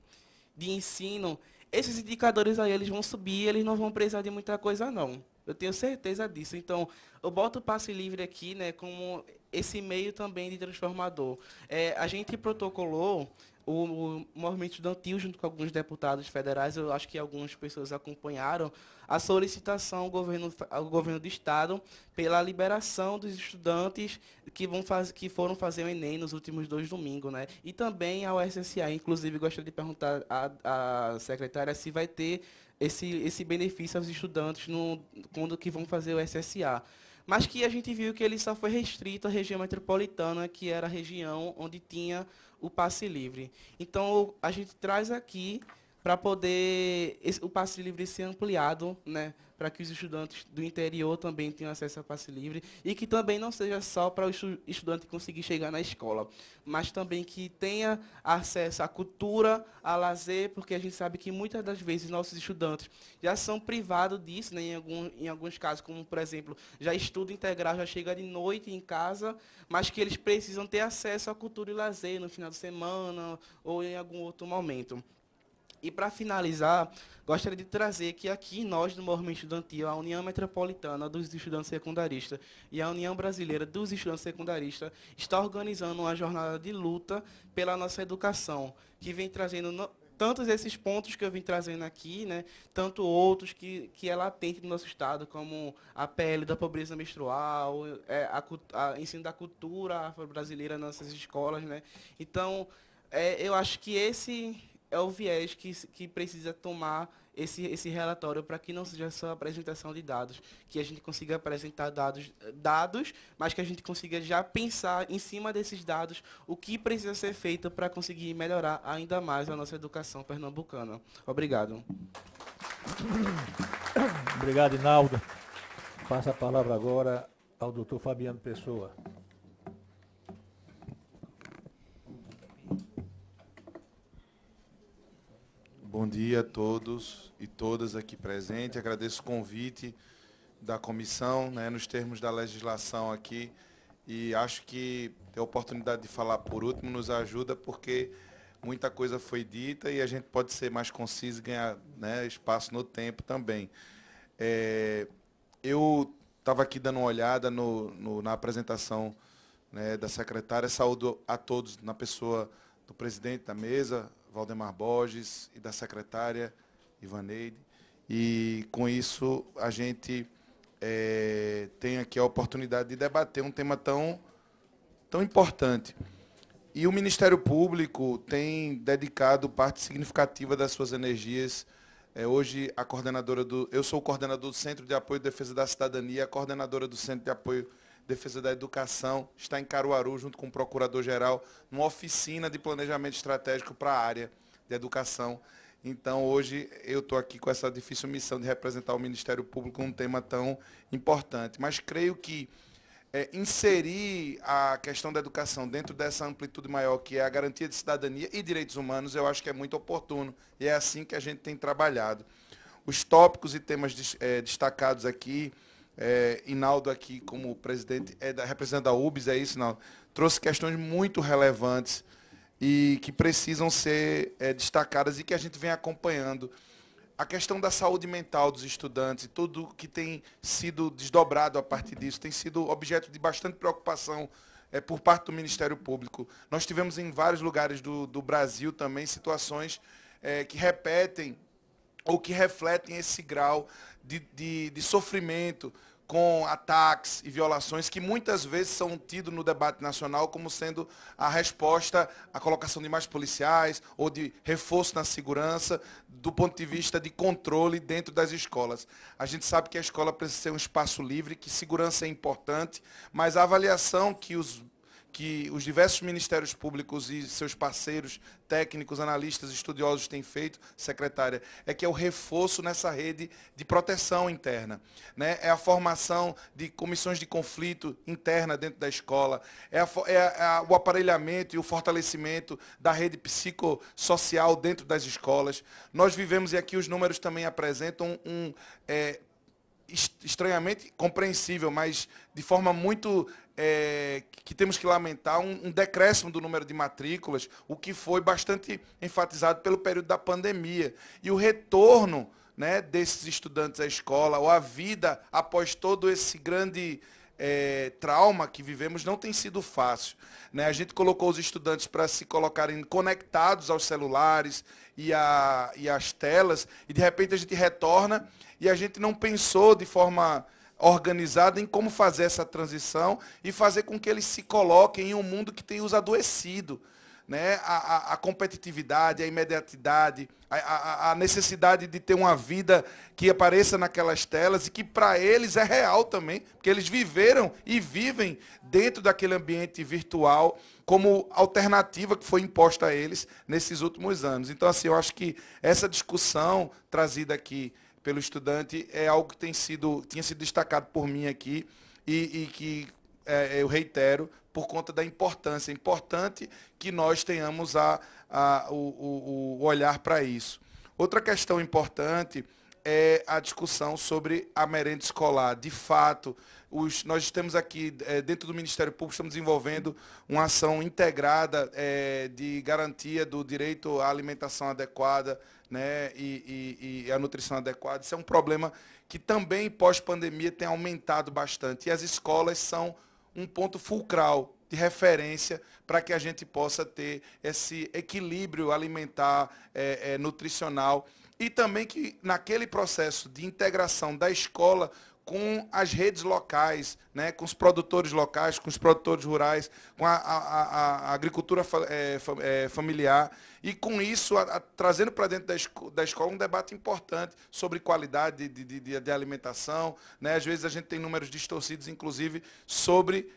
de ensino, esses indicadores aí eles vão subir, eles não vão precisar de muita coisa, não. Eu tenho certeza disso. Então, eu boto o passe livre aqui, né, como esse meio também de transformador. A gente protocolou o movimento estudantil, junto com alguns deputados federais, eu acho que algumas pessoas acompanharam, a solicitação ao governo do Estado pela liberação dos estudantes que foram fazer o Enem nos últimos 2 domingos, né? E também ao SSA. Inclusive, gostaria de perguntar à secretária se vai ter esse benefício aos estudantes quando que vão fazer o SSA. Mas que a gente viu que ele só foi restrito à região metropolitana, que era a região onde tinha o passe livre. Então, a gente traz aqui para poder o passe livre ser ampliado, né, para que os estudantes do interior também tenham acesso ao passe livre e que também não seja só para o estudante conseguir chegar na escola, mas também que tenha acesso à cultura, a lazer, porque a gente sabe que muitas das vezes nossos estudantes já são privados disso, né, em alguns casos, como, por exemplo, já estudo integral, já chega de noite em casa, mas que eles precisam ter acesso à cultura e lazer no final de semana ou em algum outro momento. E, para finalizar, gostaria de trazer que aqui nós, do Movimento Estudantil, a União Metropolitana dos Estudantes Secundaristas e a União Brasileira dos Estudantes Secundaristas, está organizando uma jornada de luta pela nossa educação, que vem trazendo tantos esses pontos que eu vim trazendo aqui, né, tanto outros que é latente no nosso estado, como a PL da pobreza menstrual, ensino da cultura afro-brasileira nas nossas escolas, né. Então, eu acho que esse é o viés que precisa tomar esse relatório, para que não seja só a apresentação de dados, que a gente consiga apresentar dados, mas que a gente consiga já pensar em cima desses dados o que precisa ser feito para conseguir melhorar ainda mais a nossa educação pernambucana. Obrigado. Obrigado, Inaldo. Passa a palavra agora ao doutor Fabiano Pessoa. Bom dia a todos e todas aqui presentes. Agradeço o convite da comissão, né, nos termos da legislação aqui, e acho que ter a oportunidade de falar por último nos ajuda, porque muita coisa foi dita e a gente pode ser mais conciso e ganhar, né, espaço no tempo também. Eu estava aqui dando uma olhada na apresentação, né, da secretária. Saúdo a todos na pessoa do presidente da mesa, Valdemar Borges, e da secretária Ivaneide. E, com isso, a gente tem aqui a oportunidade de debater um tema tão importante. E o Ministério Público tem dedicado parte significativa das suas energias. Hoje, eu sou o coordenador do Centro de Apoio e Defesa da Cidadania, a coordenadora do Centro de Apoio e Defesa da Educação está em Caruaru, junto com o Procurador-Geral, numa oficina de planejamento estratégico para a área de educação. Então, hoje, eu estou aqui com essa difícil missão de representar o Ministério Público num tema tão importante. Mas creio que inserir a questão da educação dentro dessa amplitude maior, que é a garantia de cidadania e direitos humanos, eu acho que é muito oportuno. E é assim que a gente tem trabalhado. Os tópicos e temas destacados aqui, Inaldo aqui, como presidente, representante da UBS, é isso, Inaldo? Trouxe questões muito relevantes e que precisam ser destacadas e que a gente vem acompanhando. A questão da saúde mental dos estudantes e tudo que tem sido desdobrado a partir disso tem sido objeto de bastante preocupação por parte do Ministério Público. Nós tivemos em vários lugares do Brasil também situações que repetem ou que refletem esse grau de sofrimento com ataques e violações que muitas vezes são tidos no debate nacional como sendo a resposta à colocação de mais policiais ou de reforço na segurança do ponto de vista de controle dentro das escolas. A gente sabe que a escola precisa ser um espaço livre, que segurança é importante, mas a avaliação que que os diversos ministérios públicos e seus parceiros técnicos, analistas, estudiosos têm feito, secretária, é que é o reforço nessa rede de proteção interna, né? É a formação de comissões de conflito interna dentro da escola, o aparelhamento e o fortalecimento da rede psicossocial dentro das escolas. Nós vivemos, e aqui os números também apresentam estranhamente compreensível, mas de forma muito que temos que lamentar, um decréscimo do número de matrículas, o que foi bastante enfatizado pelo período da pandemia. E o retorno, né, desses estudantes à escola, ou à vida após todo esse grande trauma que vivemos, não tem sido fácil, né? A gente colocou os estudantes para se colocarem conectados aos celulares e às telas, e de repente a gente retorna e a gente não pensou de forma organizada em como fazer essa transição e fazer com que eles se coloquem em um mundo que tem os adoecido, né? A competitividade, a imediatidade, a necessidade de ter uma vida que apareça naquelas telas e que para eles é real também, porque eles viveram e vivem dentro daquele ambiente virtual como alternativa que foi imposta a eles nesses últimos anos. Então, assim, eu acho que essa discussão trazida aqui pelo estudante é algo que tinha sido destacado por mim aqui e que eu reitero por conta da importância. É importante que nós tenhamos o olhar para isso. Outra questão importante é a discussão sobre a merenda escolar. De fato, nós estamos aqui, dentro do Ministério Público, estamos desenvolvendo uma ação integrada de garantia do direito à alimentação adequada, né, e a nutrição adequada. Isso é um problema que também, pós-pandemia, tem aumentado bastante. E as escolas são um ponto fulcral de referência para que a gente possa ter esse equilíbrio alimentar, nutricional. E também que, naquele processo de integração da escola com as redes locais, né, com os produtores locais, com os produtores rurais, com a agricultura familiar, e com isso trazendo para dentro da escola um debate importante sobre qualidade de alimentação, né? Às vezes a gente tem números distorcidos, inclusive, sobre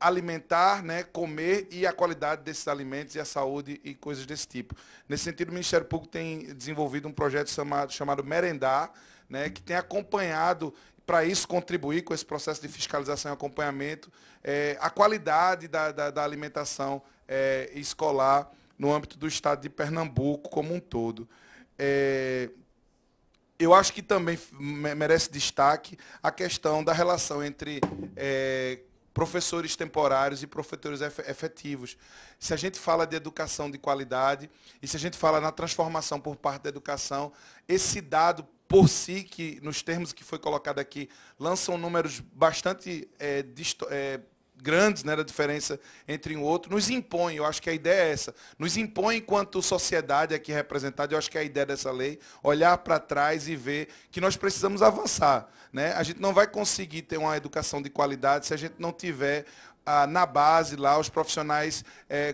alimentar, né, comer e a qualidade desses alimentos e a saúde e coisas desse tipo. Nesse sentido, o Ministério Público tem desenvolvido um projeto chamado Merendar, né, que tem acompanhado, para isso contribuir com esse processo de fiscalização e acompanhamento, a qualidade da alimentação escolar no âmbito do estado de Pernambuco como um todo. Eu acho que também merece destaque a questão da relação entre professores temporários e professores efetivos. Se a gente fala de educação de qualidade e se a gente fala na transformação por parte da educação, esse dado por si, que nos termos que foi colocado aqui, lançam números bastante grandes, né, da diferença entre um outro, nos impõe, eu acho que a ideia é essa, nos impõe enquanto sociedade aqui representada, eu acho que é a ideia dessa lei, olhar para trás e ver que nós precisamos avançar, né? A gente não vai conseguir ter uma educação de qualidade se a gente não tiver na base lá os profissionais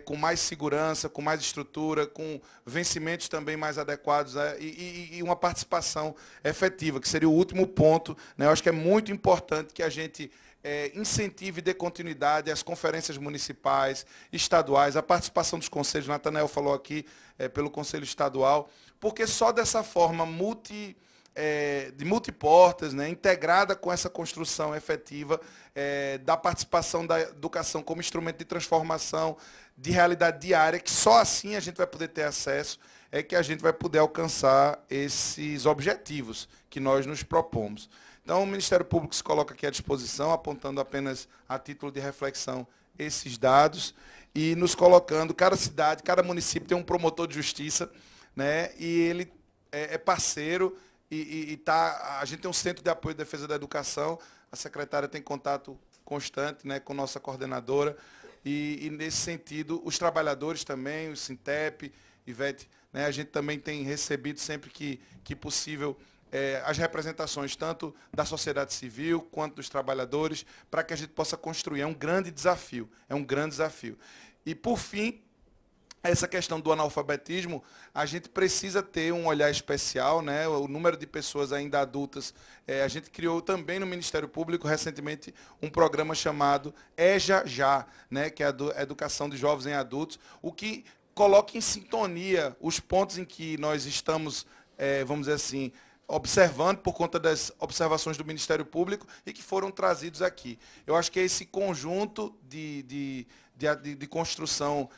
com mais segurança, com mais estrutura, com vencimentos também mais adequados, e uma participação efetiva, que seria o último ponto, né? Eu acho que é muito importante que a gente incentive e dê continuidade às conferências municipais, estaduais, a participação dos conselhos, Natanael falou aqui pelo Conselho Estadual, porque só dessa forma de multiportas, né, integrada com essa construção efetiva da participação da educação como instrumento de transformação de realidade diária, que só assim a gente vai poder ter acesso, que a gente vai poder alcançar esses objetivos que nós nos propomos. Então, o Ministério Público se coloca aqui à disposição, apontando apenas a título de reflexão esses dados e nos colocando, cada cidade, cada município tem um promotor de justiça, né, e ele é parceiro. A gente tem um centro de apoio e defesa da educação, a secretária tem contato constante, né, com nossa coordenadora, e nesse sentido, os trabalhadores também, o Sintep, Ivete, né, a gente também tem recebido sempre que possível as representações tanto da sociedade civil quanto dos trabalhadores, para que a gente possa construir. É um grande desafio, E, por fim, essa questão do analfabetismo, a gente precisa ter um olhar especial, né? O número de pessoas ainda adultas. A gente criou também no Ministério Público, recentemente, um programa chamado EJA Já, né? Que é a Educação de Jovens em Adultos, o que coloca em sintonia os pontos em que nós estamos, vamos dizer assim, observando por conta das observações do Ministério Público e que foram trazidos aqui. Eu acho que é esse conjunto de construção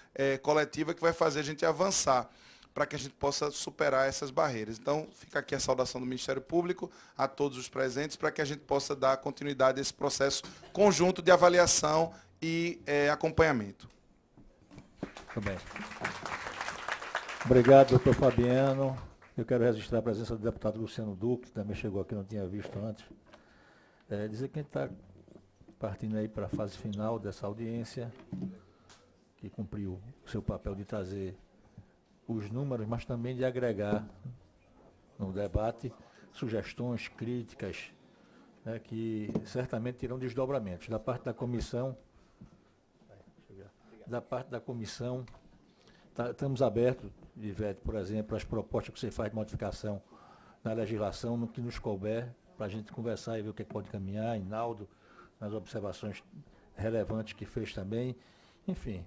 coletiva que vai fazer a gente avançar para que a gente possa superar essas barreiras. Então, fica aqui a saudação do Ministério Público a todos os presentes para que a gente possa dar continuidade a esse processo conjunto de avaliação e acompanhamento. Muito bem. Obrigado, doutor Fabiano. Eu quero registrar a presença do deputado Luciano Duque, que também chegou aqui, não tinha visto antes. Dizer que a gente está partindo aí para a fase final dessa audiência, que cumpriu o seu papel de trazer os números, mas também de agregar no debate sugestões, críticas, né, que certamente terão desdobramentos. Da parte da comissão, estamos abertos, Ivete, por exemplo, às propostas que você faz de modificação na legislação, no que nos couber, para a gente conversar e ver o que pode caminhar, Inaldo, nas observações relevantes que fez também. Enfim,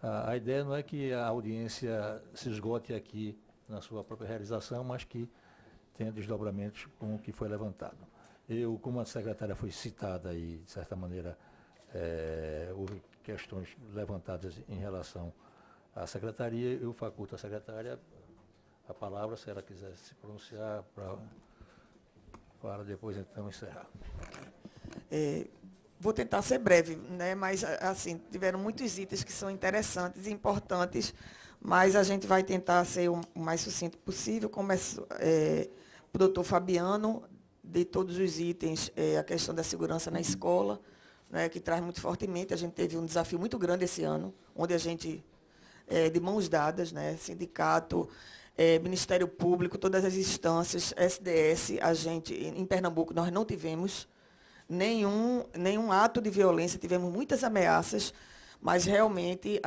a ideia não é que a audiência se esgote aqui na sua própria realização, mas que tenha desdobramentos com o que foi levantado. Eu, como a secretária foi citada e, de certa maneira, houve questões levantadas em relação à secretaria, eu faculto à secretária a palavra, se ela quiser se pronunciar, para depois, então, encerrar. Vou tentar ser breve, né? Mas, assim, tiveram muitos itens que são interessantes e importantes, mas a gente vai tentar ser o mais sucinto possível. Começo para o doutor Fabiano, de todos os itens, a questão da segurança na escola, né, que traz muito fortemente. A gente teve um desafio muito grande esse ano, onde a gente, de mãos dadas, né, sindicato, Ministério Público, todas as instâncias, SDS, a gente, em Pernambuco, nós não tivemos nenhum ato de violência, tivemos muitas ameaças, mas realmente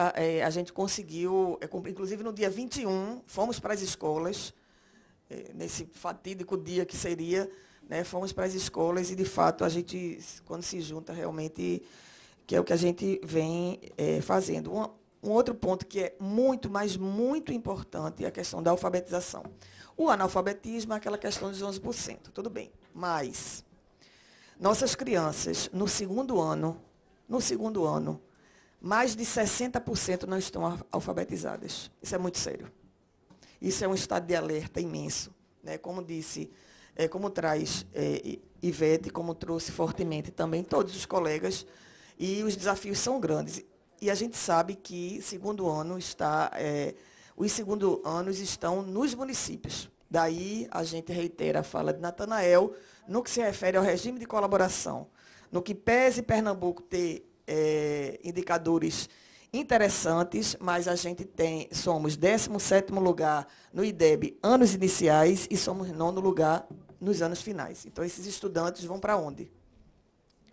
a gente conseguiu, inclusive no dia 21, fomos para as escolas, nesse fatídico dia que seria, né, fomos para as escolas e, de fato, a gente, quando se junta, realmente, que é o que a gente vem fazendo. Um outro ponto que é muito, mas muito importante é a questão da alfabetização. O analfabetismo é aquela questão dos 11%, tudo bem, mas nossas crianças, no segundo ano, mais de 60% não estão alfabetizadas. Isso é muito sério. Isso é um estado de alerta imenso, né? Como disse, como traz Ivete, como trouxe fortemente também todos os colegas, e os desafios são grandes. E a gente sabe que os segundo anos estão nos municípios. Daí a gente reitera a fala de Natanael, no que se refere ao regime de colaboração. No que pese Pernambuco ter indicadores interessantes, mas a gente somos 17º lugar no IDEB anos iniciais e somos 9º lugar nos anos finais. Então, esses estudantes vão para onde?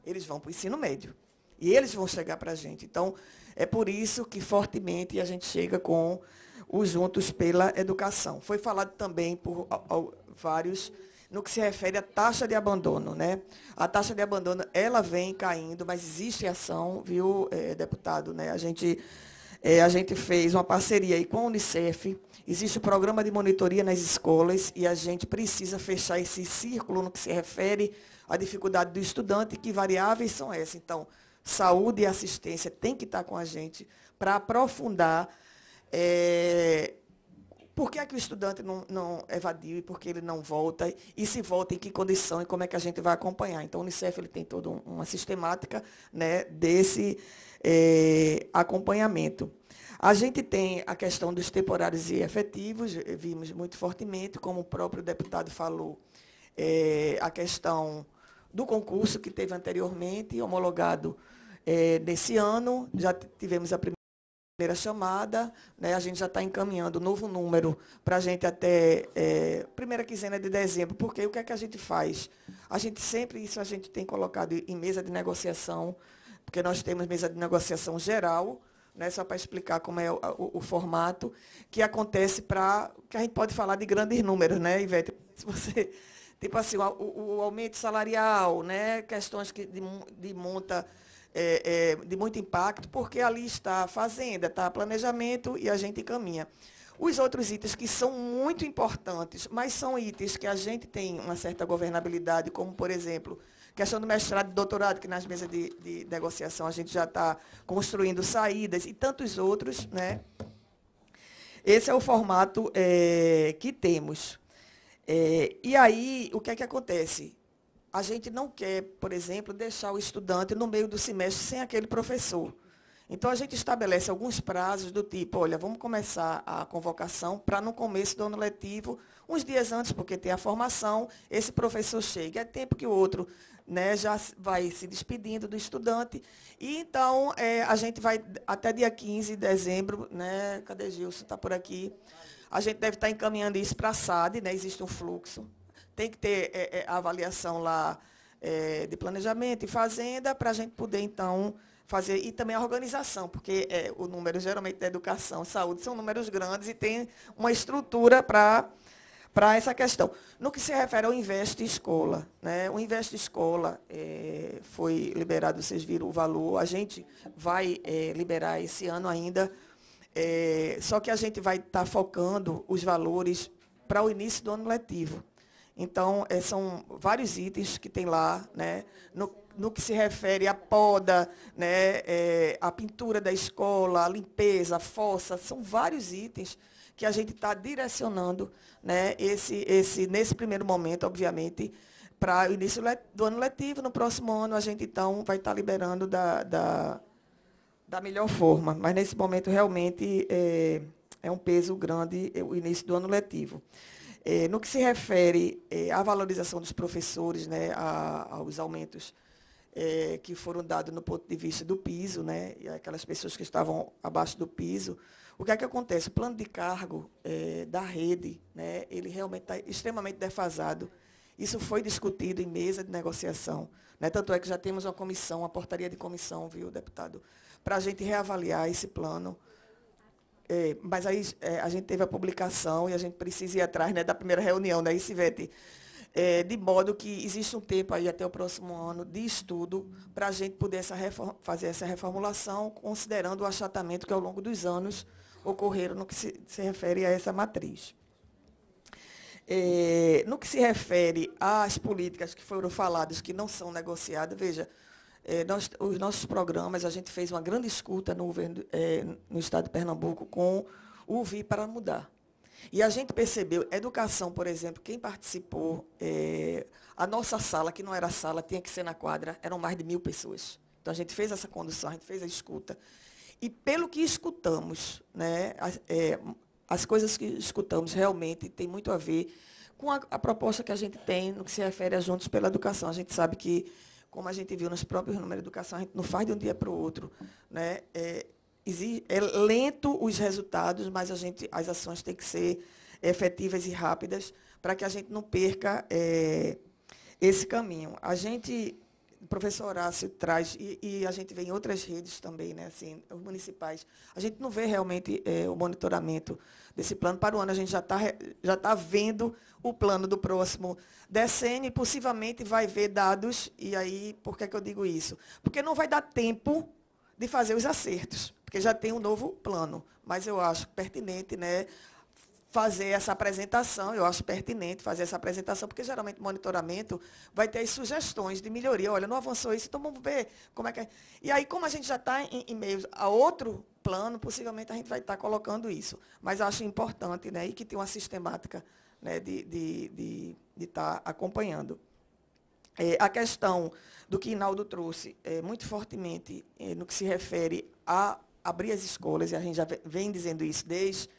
Eles vão para o ensino médio. E eles vão chegar para a gente. Então, é por isso que fortemente a gente chega com os Juntos pela Educação. Foi falado também por vários no que se refere à taxa de abandono, né? A taxa de abandono, ela vem caindo, mas existe ação, viu, deputado, né? A gente fez uma parceria aí com a Unicef, existe o programa de monitoria nas escolas e a gente precisa fechar esse círculo no que se refere à dificuldade do estudante, que variáveis são essas. Então, saúde e assistência tem que estar com a gente para aprofundar por que é que o estudante não evadiu e por que ele não volta, e se volta em que condição e como é que a gente vai acompanhar. Então, o Unicef ele tem toda uma sistemática, né, desse acompanhamento. A gente tem a questão dos temporários e efetivos, vimos muito fortemente, como o próprio deputado falou, a questão do concurso que teve anteriormente, homologado nesse ano, já tivemos a primeira chamada, né, a gente já está encaminhando um novo número para a gente até primeira quinzena de dezembro, porque o que é que a gente faz? A gente sempre, isso a gente tem colocado em mesa de negociação, porque nós temos mesa de negociação geral, né, só para explicar como é o formato, que acontece que a gente pode falar de grandes números, né, Ivete? Se você, tipo assim, o aumento salarial, né, questões de monta, de muito impacto, porque ali está a fazenda, está planejamento e a gente encaminha. Os outros itens que são muito importantes, mas são itens que a gente tem uma certa governabilidade, como, por exemplo, questão do mestrado e doutorado, que nas mesas de negociação a gente já está construindo saídas, e tantos outros, né? Esse é o formato que temos. E aí, o que é que acontece? A gente não quer, por exemplo, deixar o estudante no meio do semestre sem aquele professor. Então, a gente estabelece alguns prazos do tipo, olha, vamos começar a convocação para no começo do ano letivo, uns dias antes, porque tem a formação, esse professor chega. É tempo que o outro, né, já vai se despedindo do estudante. E, então, a gente vai até dia 15 de dezembro, né, cadê Gilson? Está por aqui. A gente deve estar encaminhando isso para a SAD, né, existe um fluxo. Tem que ter a avaliação lá de planejamento e fazenda para a gente poder, então, fazer, e também a organização, porque o número, geralmente, da educação, saúde, são números grandes e tem uma estrutura para essa questão. No que se refere ao Investe Escola, né? O Investe Escola foi liberado, vocês viram o valor, a gente vai liberar esse ano ainda, só que a gente vai estar focando os valores para o início do ano letivo. Então, são vários itens que tem lá, né? No que se refere à poda, né, a pintura da escola, a limpeza, a fossa, são vários itens que a gente está direcionando, né, nesse primeiro momento, obviamente, para o início do ano letivo. No próximo ano, a gente, então, vai estar liberando da melhor forma. Mas, nesse momento, realmente, é um peso grande o início do ano letivo. No que se refere à valorização dos professores, né, aos aumentos que foram dados no ponto de vista do piso, né, e aquelas pessoas que estavam abaixo do piso, o que é que acontece? O plano de cargo da rede, né, ele realmente está extremamente defasado. Isso foi discutido em mesa de negociação, né, tanto é que já temos uma comissão, uma portaria de comissão, viu, deputado, para a gente reavaliar esse plano. Mas aí a gente teve a publicação e a gente precisa ir atrás, né, da primeira reunião, né, Ivete? De modo que existe um tempo aí até o próximo ano de estudo para a gente poder fazer essa reformulação, considerando o achatamento que ao longo dos anos ocorreram no que se refere a essa matriz. No que se refere às políticas que foram faladas, que não são negociadas, veja, os nossos programas, a gente fez uma grande escuta no estado de Pernambuco com o Vi para Mudar. E a gente percebeu, educação, por exemplo, quem participou, a nossa sala, que não era sala, tinha que ser na quadra, eram mais de 1000 pessoas. Então, a gente fez essa condução, a gente fez a escuta. E pelo que escutamos, né, as coisas que escutamos realmente têm muito a ver com a proposta que a gente tem no que se refere a Juntos pela Educação. A gente sabe que, como a gente viu nos próprios números de educação, a gente não faz de um dia para o outro, né? É lento os resultados, mas as ações têm que ser efetivas e rápidas para que a gente não perca esse caminho. A gente, o professor Horácio traz, e a gente vê em outras redes também, né, assim, municipais, a gente não vê realmente o monitoramento desse plano. Para o ano, a gente já tá vendo o plano do próximo decênio e possivelmente vai ver dados. E aí, por que eu digo isso? Porque não vai dar tempo de fazer os acertos, porque já tem um novo plano. Mas eu acho pertinente, né, fazer essa apresentação, porque geralmente o monitoramento vai ter as sugestões de melhoria. Olha, não avançou isso, então vamos ver como é que é. E aí, como a gente já está em meio a outro plano, possivelmente a gente vai estar colocando isso. Mas acho importante, né, e que tem uma sistemática, né, de estar acompanhando. A questão do que Inaldo trouxe muito fortemente no que se refere a abrir as escolas, e a gente já vem dizendo isso desde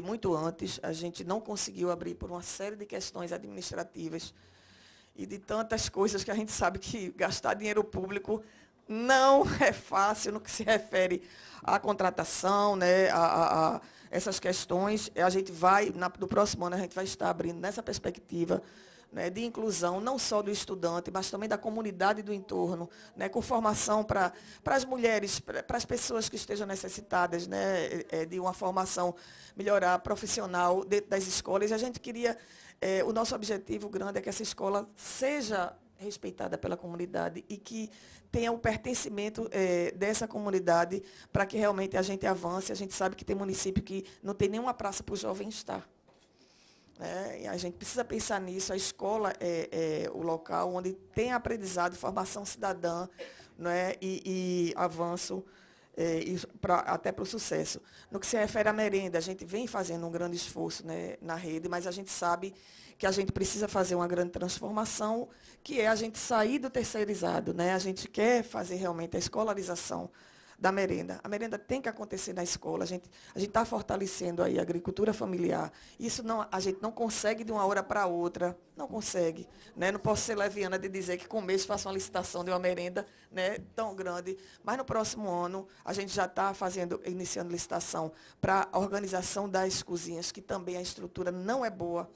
muito antes, a gente não conseguiu abrir por uma série de questões administrativas e de tantas coisas que a gente sabe que gastar dinheiro público não é fácil no que se refere à contratação, né, a essas questões. A gente vai, no próximo ano, a gente vai estar abrindo nessa perspectiva, né, de inclusão, não só do estudante, mas também da comunidade do entorno, né, com formação para as mulheres, para as pessoas que estejam necessitadas, né, de uma formação melhorar profissional dentro das escolas. E a gente queria, o nosso objetivo grande é que essa escola seja respeitada pela comunidade e que tenha o pertencimento dessa comunidade para que realmente a gente avance. A gente sabe que tem município que não tem nenhuma praça para o jovem estar. E a gente precisa pensar nisso. A escola é o local onde tem aprendizado, formação cidadã, né, e avanço até para o sucesso. No que se refere à merenda, a gente vem fazendo um grande esforço, né, na rede, mas a gente sabe que a gente precisa fazer uma grande transformação, que é a gente sair do terceirizado, né? A gente quer fazer realmente a escolarização da merenda. A merenda tem que acontecer na escola. A gente está fortalecendo aí a agricultura familiar. Isso não, a gente não consegue de uma hora para outra. Não consegue. Né? Não posso ser leviana de dizer que com o mês faço uma licitação de uma merenda, né, tão grande. Mas no próximo ano a gente já está iniciando licitação para a organização das cozinhas, que também a estrutura não é boa.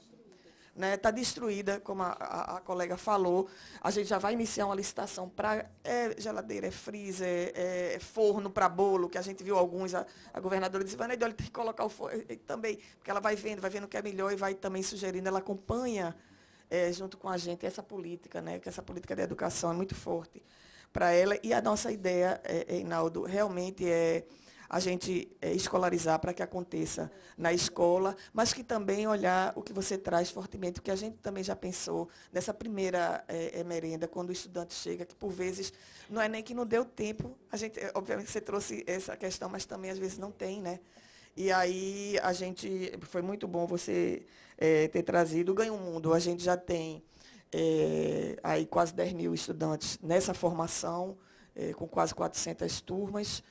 Está destruída, como a colega falou. A gente já vai iniciar uma licitação para geladeira, freezer, forno para bolo, que a gente viu alguns, a governadora disse, Vaneide, olha, tem que colocar o forno também, porque ela vai vendo o que é melhor e vai também sugerindo, ela acompanha junto com a gente essa política, né, que essa política de educação é muito forte para ela. E a nossa ideia, Reinaldo, realmente é a gente escolarizar para que aconteça na escola, mas que também olhar o que você traz fortemente, o que a gente também já pensou nessa primeira merenda, quando o estudante chega, que por vezes não é nem que não deu tempo, a gente, obviamente você trouxe essa questão, mas também às vezes não tem, né? E aí foi muito bom você ter trazido o Ganha o Mundo. A gente já tem aí quase 10 mil estudantes nessa formação, com quase 400 turmas.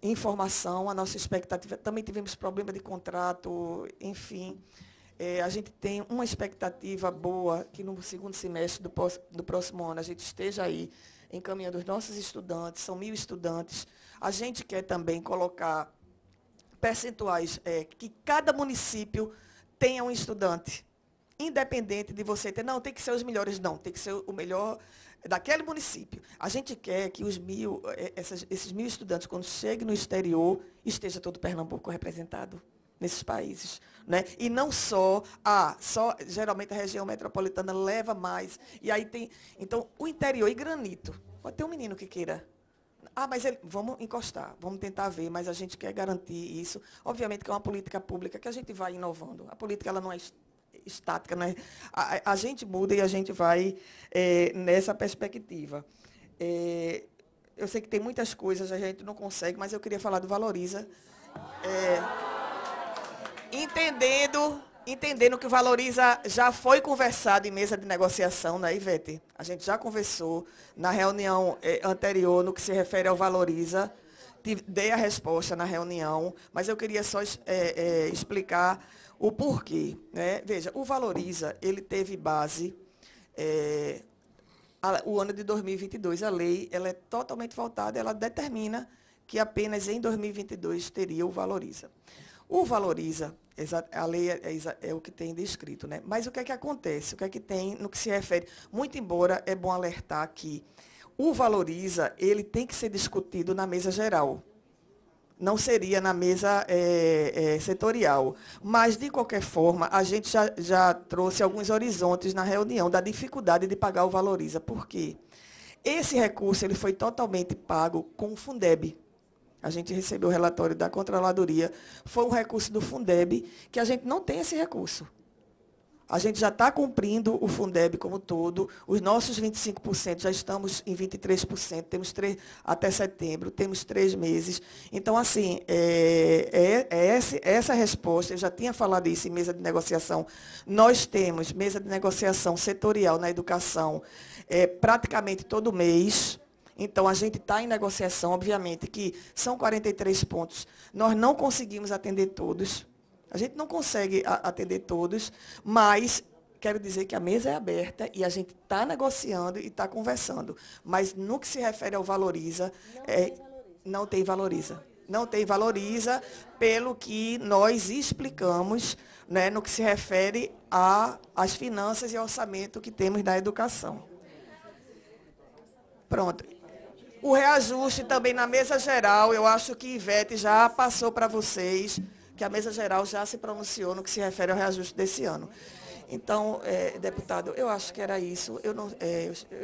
Informação, a nossa expectativa, também tivemos problema de contrato, enfim, a gente tem uma expectativa boa que no segundo semestre do próximo ano a gente esteja aí encaminhando os nossos estudantes, são 1.000 estudantes. A gente quer também colocar percentuais que cada município tenha um estudante, independente de você ter, não, tem que ser os melhores, não, tem que ser o melhor daquele município. A gente quer que esses 1.000 estudantes, quando cheguem no exterior, esteja todo Pernambuco representado nesses países. Né? E não só geralmente a região metropolitana leva mais. E aí tem, então, o interior e Granito. Pode ter um menino que queira. Mas vamos encostar, vamos tentar ver, mas a gente quer garantir isso. Obviamente que é uma política pública que a gente vai inovando. A política ela não é estática, né? A gente muda e a gente vai nessa perspectiva. Eu sei que tem muitas coisas, a gente não consegue, mas eu queria falar do Valoriza. Entendendo que o Valoriza já foi conversado em mesa de negociação, né, Ivete? A gente já conversou na reunião anterior no que se refere ao Valoriza. Dei a resposta na reunião, mas eu queria só explicar o porquê. Né? Veja, o Valoriza, ele teve base o ano de 2022. A lei ela é totalmente voltada, ela determina que apenas em 2022 teria o Valoriza. O Valoriza, a lei é o que tem descrito, né? Mas o que é que acontece? O que é que tem no que se refere? Muito embora é bom alertar que o Valoriza, ele tem que ser discutido na mesa geral. Não seria na mesa setorial. Mas, de qualquer forma, a gente já trouxe alguns horizontes na reunião da dificuldade de pagar o Valoriza. Por quê? Esse recurso ele foi totalmente pago com o Fundeb. A gente recebeu o relatório da Controladoria. Foi um recurso do Fundeb, que a gente não tem esse recurso. A gente já está cumprindo o Fundeb como todo. Os nossos 25% já estamos em 23%. Temos até setembro, temos 3 meses. Então, assim, essa resposta, eu já tinha falado isso em mesa de negociação. Nós temos mesa de negociação setorial na educação praticamente todo mês. Então, a gente está em negociação, obviamente, que são 43 pontos. Nós não conseguimos atender todos. A gente não consegue atender todos, mas quero dizer que a mesa é aberta e a gente está negociando e está conversando. Mas no que se refere ao Valoriza, não tem Valoriza. Não tem Valoriza, pelo que nós explicamos, né, no que se refere às finanças e orçamento que temos da educação. Pronto. O reajuste também na mesa geral, eu acho que Ivete já passou para vocês, que a mesa geral já se pronunciou no que se refere ao reajuste desse ano. Então, deputado, eu acho que era isso. Eu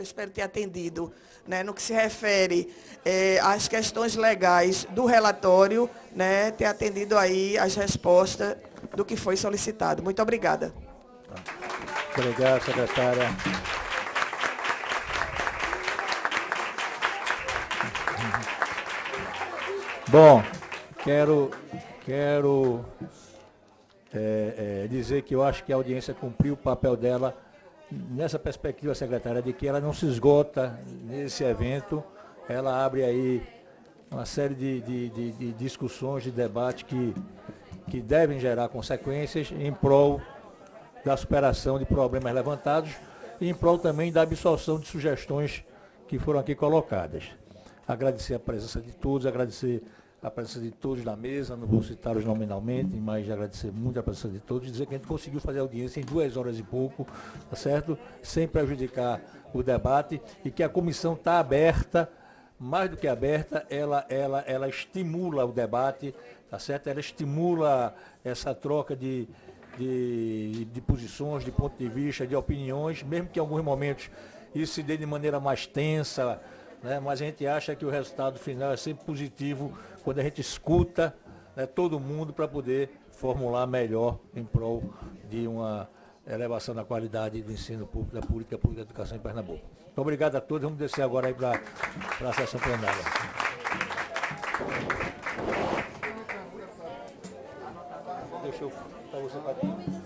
espero ter atendido, né, no que se refere às questões legais do relatório, né, ter atendido aí as respostas do que foi solicitado. Muito obrigada. Obrigado, secretária. Bom, quero dizer que eu acho que a audiência cumpriu o papel dela nessa perspectiva, secretária, de que ela não se esgota nesse evento, ela abre aí uma série de discussões, de debate que devem gerar consequências em prol da superação de problemas levantados e em prol também da absorção de sugestões que foram aqui colocadas. Agradecer a presença de todos, agradecer a presença de todos na mesa, não vou citá-los nominalmente, mas agradecer muito a presença de todos e dizer que a gente conseguiu fazer a audiência em 2 horas e pouco, tá certo? Sem prejudicar o debate e que a comissão está aberta, mais do que aberta, ela estimula o debate, tá certo? Ela estimula essa troca de posições, de ponto de vista, de opiniões, mesmo que em alguns momentos isso se dê de maneira mais tensa, né? Mas a gente acha que o resultado final é sempre positivo quando a gente escuta, né, todo mundo para poder formular melhor em prol de uma elevação da qualidade do ensino público, da política pública de educação em Pernambuco. Muito obrigado a todos. Vamos descer agora aí para a sessão plenária. Deixa eu para você, Padrinho.